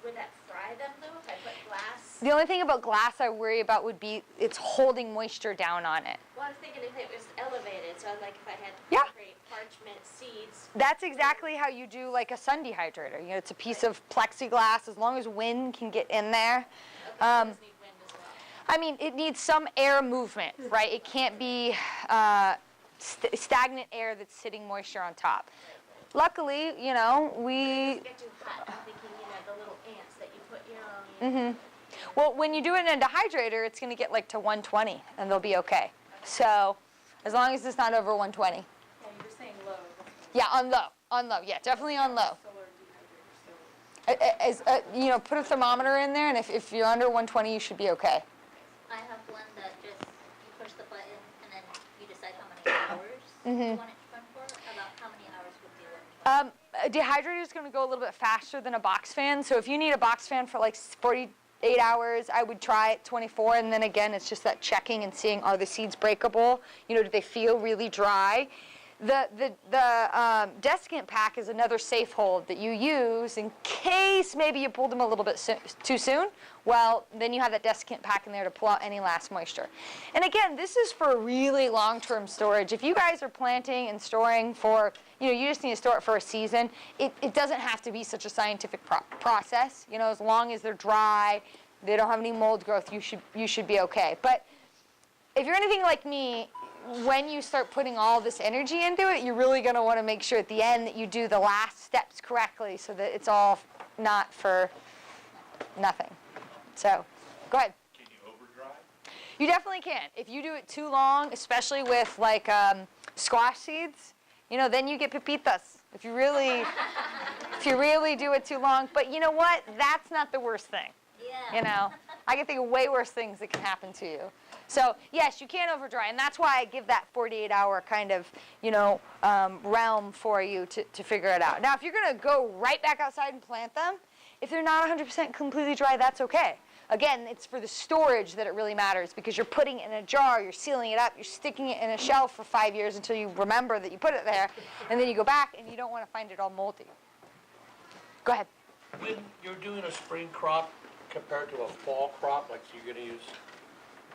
would that fry them though? If I put glass? The only thing about glass I worry about would be it's holding moisture down on it. Well, I was thinking if it was elevated, so like if I had Yeah. concrete, parchment, seeds. That's exactly how you do like a sun dehydrator. You know, it's a piece of plexiglass. As long as wind can get in there. Okay, those need wind as well. I mean, it needs some air movement, right? It can't be stagnant air that's sitting moisture on top. Luckily, you know, we... If it gets too hot, I'm thinking, you know, the little ants that you put, you know. Well, when you do it in a dehydrator, it's going to get like to 120, and they'll be okay. So, as long as it's not over 120. Yeah, you were saying low. Yeah, on low. Yeah, definitely on low. Solar dehydrator, so. You know, put a thermometer in there, and if you're under 120, you should be okay. I have one that just, you push the button and then you decide how many hours you want it to run for. About how many hours would do it? A dehydrator is going to go a little bit faster than a box fan. So if you need a box fan for like 48 hours, I would try it 24. And then again, it's just that checking and seeing, are the seeds breakable? You know, do they feel really dry? The desiccant pack is another safe hold that you use in case maybe you pulled them a little bit too soon. Well, then you have that desiccant pack in there to pull out any last moisture. And again, this is for really long-term storage. If you guys are planting and storing for, you know, you just need to store it for a season, it doesn't have to be such a scientific process. You know, as long as they're dry, they don't have any mold growth, you should be okay. But if you're anything like me, when you start putting all this energy into it, you're really going to want to make sure at the end that you do the last steps correctly so that it's all not for nothing. So, go ahead. Can you overdry? You definitely can. If you do it too long, especially with like squash seeds, you know, then you get pepitas. If you really do it too long. But you know what? That's not the worst thing. Yeah. You know, I can think of way worse things that can happen to you. So yes, you can overdry, and that's why I give that 48-hour kind of, you know, realm for you to figure it out. Now, if you're going to go right back outside and plant them, if they're not 100% completely dry, that's okay. Again, it's for the storage that it really matters because you're putting it in a jar, you're sealing it up, you're sticking it in a shelf for 5 years until you remember that you put it there, and then you go back and you don't want to find it all moldy. Go ahead. When you're doing a spring crop compared to a fall crop, like so you're going to use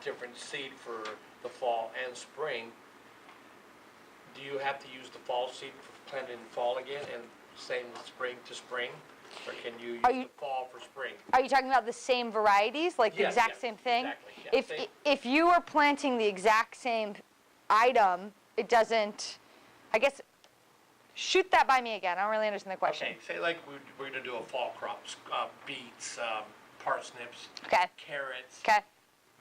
different seed for the fall and spring, do you have to use the fall seed for planted in fall again and same with spring to spring? Or can you use the fall for spring? Are you talking about the same varieties, like the Yes, exact yes, same thing? Exactly, yeah, If you are planting the exact same item, it doesn't, I guess, shoot that by me again. I don't really understand the question. Okay, say like we're going to do a fall crop, beets, parsnips, carrots. Okay.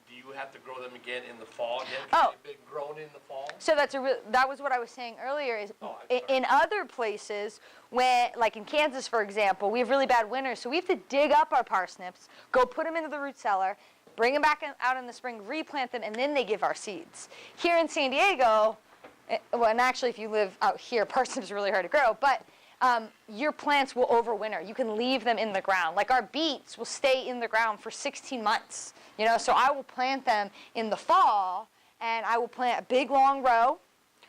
Do you have to grow them again in the fall again? Oh. They've been grown in the fall? So that was what I was saying earlier is I'm in other places, when, like in Kansas, for example, we have really bad winters, so we have to dig up our parsnips, go put them into the root cellar, bring them back out in the spring, replant them, and then they give our seeds. Here in San Diego, well, and actually if you live out here, parsnips are really hard to grow, but your plants will overwinter. You can leave them in the ground. Like our beets will stay in the ground for 16 months. You know, so I will plant them in the fall, and I will plant a big long row.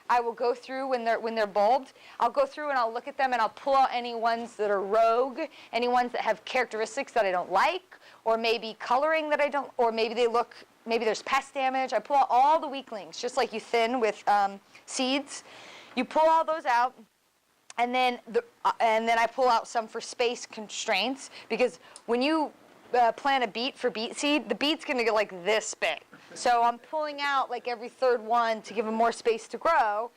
I will go through when they're bulbed. I'll go through and I'll look at them and I'll pull out any ones that are rogue, any ones that have characteristics that I don't like, or maybe coloring that I don't, or maybe maybe there's pest damage. I pull out all the weaklings, just like you thin with seeds. You pull all those out. And then I pull out some for space constraints, because when you plant a beet for beet seed, the beet's going to get like this big. So I'm pulling out like every third one to give them more space to grow.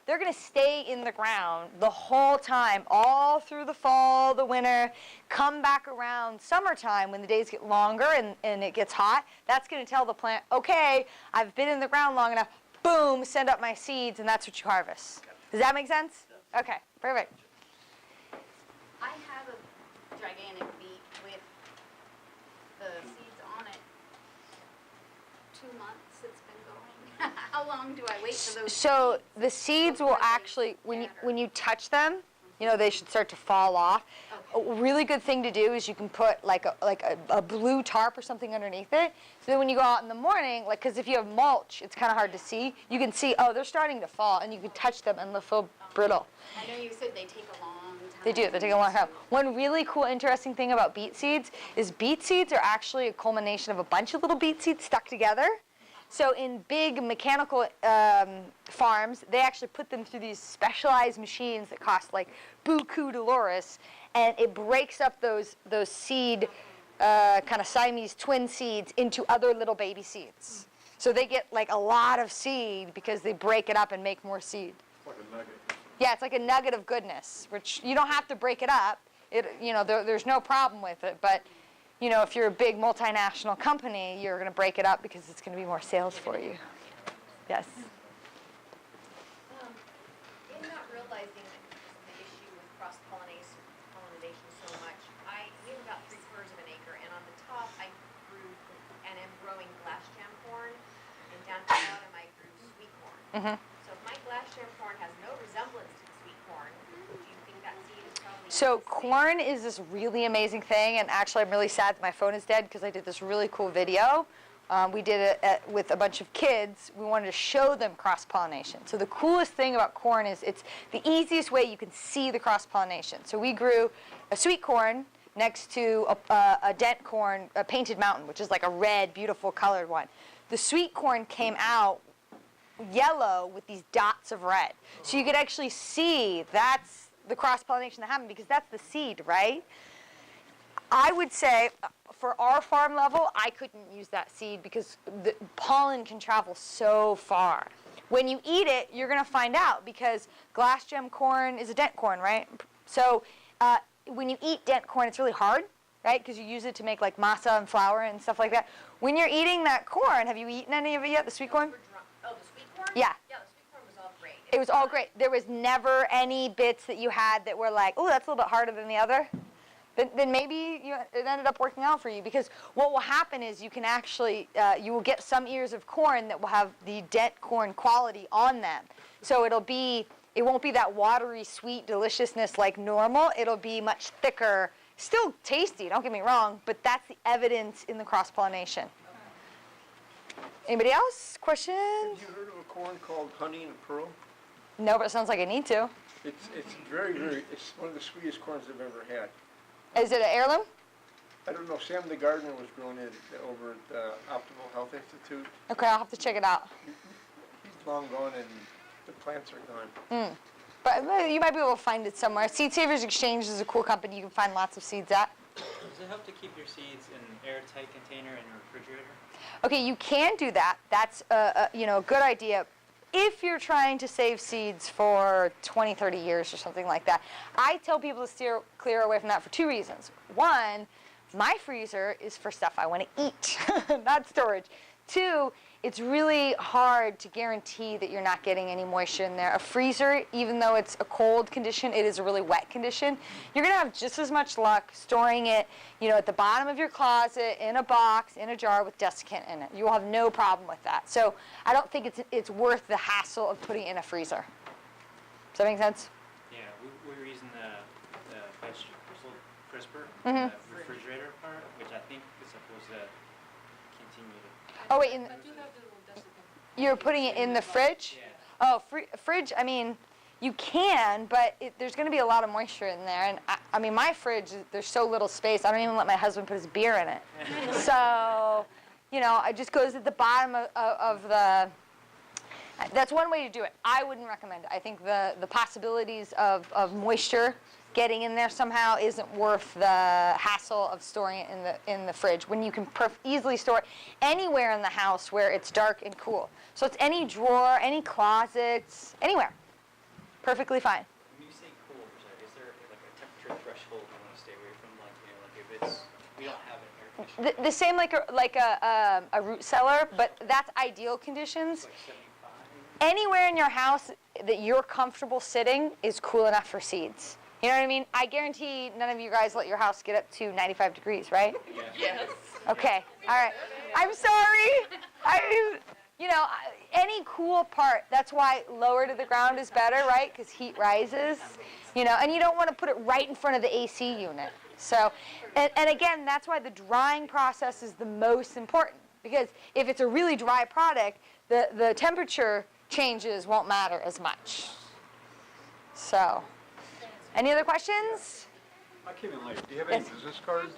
They're going to stay in the ground the whole time, all through the fall, the winter, come back around summertime when the days get longer and it gets hot. That's going to tell the plant, okay, I've been in the ground long enough, boom, send up my seeds, and that's what you harvest. Does that make sense? Okay, perfect. I have a gigantic beet with the seeds on it. 2 months it's been going. How long do I wait for those? So the seeds will actually, when you touch them, you know, they should start to fall off. Okay. A really good thing to do is you can put like a blue tarp or something underneath it. So that when you go out in the morning, like, because if you have mulch, it's kind of hard to see. You can see, oh, they're starting to fall, and you can touch them and they'll feel brittle. I know you said they take a long time. They do. They take a long time. One really cool, interesting thing about beet seeds is beet seeds are actually a culmination of a bunch of little beet seeds stuck together. So in big mechanical farms, they actually put them through these specialized machines that cost like buku dollars, and it breaks up those seed, kind of Siamese twin seeds into other little baby seeds. So they get like a lot of seed because they break it up and make more seed. Like a nugget. Yeah, it's like a nugget of goodness, which you don't have to break it up. You know, there's no problem with it, but you know, if you're a big multinational company, you're going to break it up because it's going to be more sales for you. Yes. In not realizing the issue with cross-pollination so much, I knew about 3/4 of an acre, and on the top I grew and am growing glass jam corn, and down to the bottom I grew sweet corn. So if my glass jam corn has no resemblance to the sweet corn, do you think that seed is probably... So corn is this really amazing thing, and actually I'm really sad that my phone is dead because I did this really cool video. We did it with a bunch of kids. We wanted to show them cross-pollination. So the coolest thing about corn is it's the easiest way you can see the cross-pollination. So we grew a sweet corn next to a dent corn, a painted mountain, which is like a red, beautiful colored one. The sweet corn came out yellow with these dots of red. So you could actually see that's the cross-pollination that happened because that's the seed, right? I would say for our farm level, I couldn't use that seed because the pollen can travel so far. When you eat it, you're going to find out because glass gem corn is a dent corn, right? So when you eat dent corn, it's really hard, right? Because you use it to make like masa and flour and stuff like that. When you're eating that corn, have you eaten any of it yet, the sweet corn? Oh, the sweet corn? Yeah. Yeah, the sweet corn was all great. It was all great. There was never any bits that you had that were like, oh, that's a little bit harder than the other. Then maybe it ended up working out for you because what will happen is you can actually, you will get some ears of corn that will have the dent corn quality on them. So it won't be that watery, sweet deliciousness like normal. It'll be much thicker, still tasty, don't get me wrong, but that's the evidence in the cross-pollination. Anybody else? Questions? Have you heard of a corn called honey and pearl? No, but it sounds like I need to. It's very, it's one of the sweetest corns I've ever had. Is it an heirloom? I don't know, Sam the gardener was growing it over at the Optimal Health Institute. Okay, I'll have to check it out. He's long gone and the plants are gone. But you might be able to find it somewhere. Seed Savers Exchange is a cool company you can find lots of seeds at. Does it help to keep your seeds in an airtight container in a refrigerator? Okay, you can do that. That's a good idea. If you're trying to save seeds for 20, 30 years or something like that, I tell people to steer clear away from that for two reasons. One, my freezer is for stuff I want to eat, not storage. Two, it's really hard to guarantee that you're not getting any moisture in there. A freezer, even though it's a cold condition, it is a really wet condition. You're going to have just as much luck storing it, at the bottom of your closet, in a box, in a jar with desiccant in it. You will have no problem with that. So I don't think it's worth the hassle of putting it in a freezer. Does that make sense? Yeah, we were using the vegetable crisper, Mhm. the refrigerator part, which I think is supposed to continue to. Oh, wait, I do have the little desiccant. you're putting it in the fridge? Yeah. Oh, fridge, I mean, you can, but there's going to be a lot of moisture in there. And I mean, my fridge, there's so little space, I don't even let my husband put his beer in it. So, it just goes at the bottom of the, that's one way to do it. I wouldn't recommend it. I think the possibilities of moisture getting in there somehow isn't worth the hassle of storing it in the fridge when you can easily store it anywhere in the house where it's dark and cool. So it's any drawer, any closets, anywhere. Perfectly fine. When you say cool, is there like a temperature threshold you want to stay away from? Like if we don't have an air conditioner. The same like a root cellar, but that's ideal conditions. Like 75? Anywhere in your house that you're comfortable sitting is cool enough for seeds. You know what I mean? I guarantee none of you guys let your house get up to 95 degrees, right? Yeah. Yes. Okay, all right. I'm sorry. Any cool part, that's why lower to the ground is better, right? Because heat rises, and you don't want to put it right in front of the AC unit. So, and again, that's why the drying process is the most important. Because if it's a really dry product, the temperature changes won't matter as much. So, any other questions? I came in late. Do you have any business cards?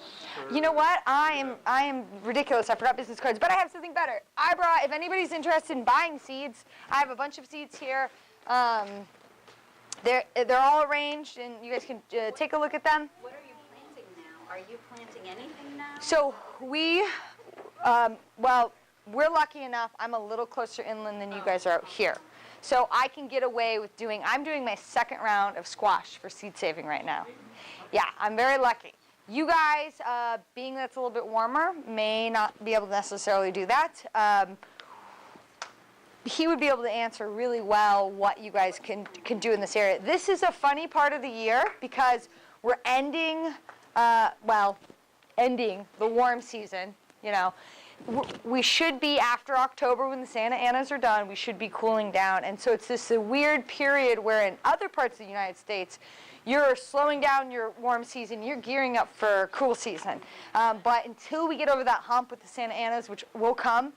You know what? I am ridiculous. I forgot business cards, but I have something better. I brought, if anybody's interested in buying seeds, I have a bunch of seeds here. They're all arranged, and you guys can take a look at them. What are you planting now? Are you planting anything now? So we're lucky enough. I'm a little closer inland than you guys are out here. So I can get away with I'm doing my second round of squash for seed saving right now. Yeah, I'm very lucky. You guys, being that it's a little bit warmer, may not be able to necessarily do that. He would be able to answer really well what you guys can do in this area. This is a funny part of the year because we're ending the warm season, We should be, after October when the Santa Anas are done, we should be cooling down. And so it's this weird period where in other parts of the United States, you're slowing down your warm season, you're gearing up for cool season. But until we get over that hump with the Santa Anas, which will come,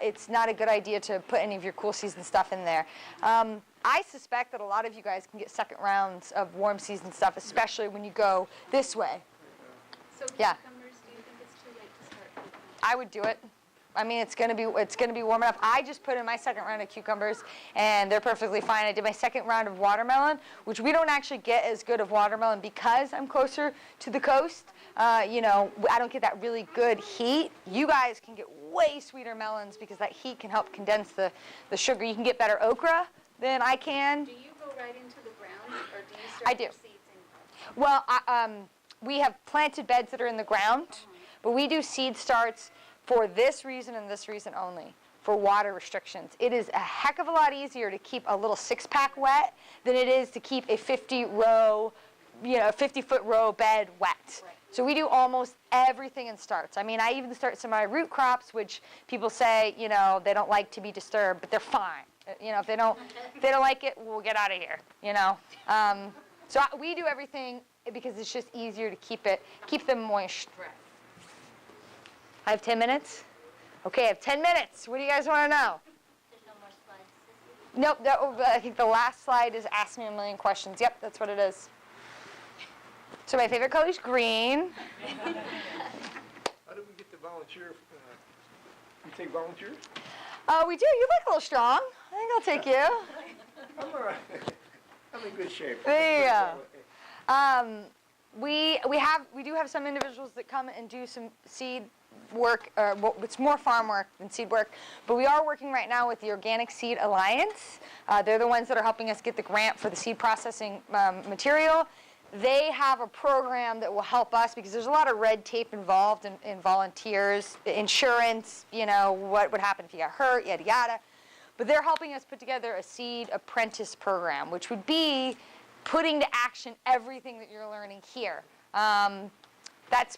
it's not a good idea to put any of your cool season stuff in there. I suspect that a lot of you guys can get second rounds of warm season stuff, especially when you go this way. So Yeah. cucumbers, do you think it's too late to start picking? I would do it. I mean, it's gonna be warm enough. I just put in my second round of cucumbers, and they're perfectly fine. I did my second round of watermelon, which we don't actually get as good of watermelon because I'm closer to the coast. You know, I don't get that really good heat. You guys can get way sweeter melons because that heat can help condense the sugar. You can get better okra than I can. Do you go right into the ground, or do you I start do. your seeds in? Well, we have planted beds that are in the ground, but we do seed starts for this reason and this reason only, for water restrictions. It is a heck of a lot easier to keep a little 6-pack wet than it is to keep a 50-row, you know, a 50-foot row bed wet. Right. So we do almost everything in starts. I mean, I even start some of my root crops, which people say, you know, they don't like to be disturbed, but they're fine. You know, if they don't like it, we'll get out of here. You know, we do everything because it's just easier to keep them moist. Right. I have 10 minutes. Okay, I have 10 minutes. What do you guys want to know? There's no more slides. Nope. I think the last slide is ask me a million questions. Yep, that's what it is. So my favorite color is green. How did we get to volunteer? You take volunteers? We do. You look a little strong. I think I'll take you. I'm all right. I'm in good shape. There you go. We do have some individuals that come and do some seed work, it's more farm work than seed work, but we are working right now with the Organic Seed Alliance. They're the ones that are helping us get the grant for the seed processing material. They have a program that will help us because there's a lot of red tape involved in volunteers, insurance, you know, what would happen if you got hurt, yada, yada. But they're helping us put together a seed apprentice program, which would be putting to action everything that you're learning here.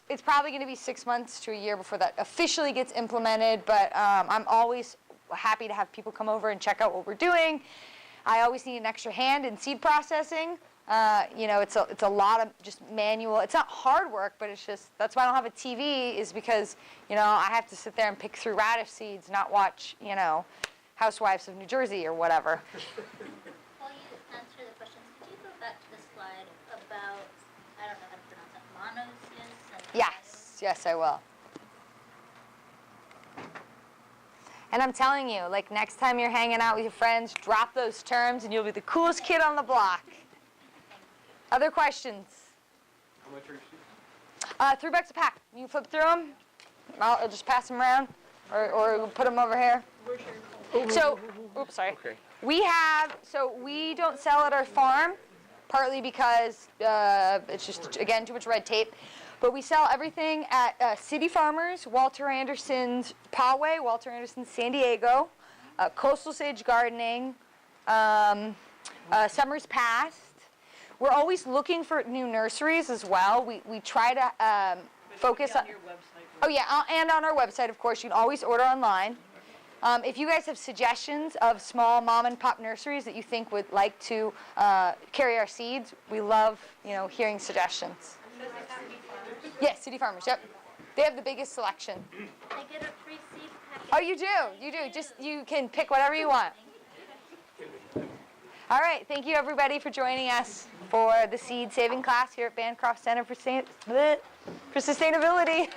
It's probably going to be 6 months to a year before that officially gets implemented, but I'm always happy to have people come over and check out what we're doing. I always need an extra hand in seed processing. You know, it's a lot of just manual. It's not hard work, but it's just, that's why I don't have a TV, is because, you know, I have to sit there and pick through radish seeds, not watch, you know, Housewives of New Jersey or whatever. While you answer the questions, could you go back to the slide about, I don't know how to pronounce that, monosis? And Yes, I will. And I'm telling you, like, next time you're hanging out with your friends, drop those terms and you'll be the coolest kid on the block. Other questions? How much are your seeds? $3 a pack. You can flip through them. I'll just pass them around, or we'll put them over here. So, oops, sorry. Okay. We don't sell at our farm, partly because it's just, again, too much red tape. But we sell everything at City Farmers, Walter Anderson's Poway, Walter Anderson's San Diego, Coastal Sage Gardening, Summer's Past. We're always looking for new nurseries as well. We try to focus on your website. Oh yeah, and on our website, of course. You can always order online. If you guys have suggestions of small mom and pop nurseries that you think would like to carry our seeds, we love, you know, hearing suggestions. Yes, City Farmers. Yep, they have the biggest selection. I get a free seed packet. Oh, you do. You do. Just you can pick whatever you want. All right. Thank you, everybody, for joining us for the seed saving class here at Bancroft Center for Sustainability.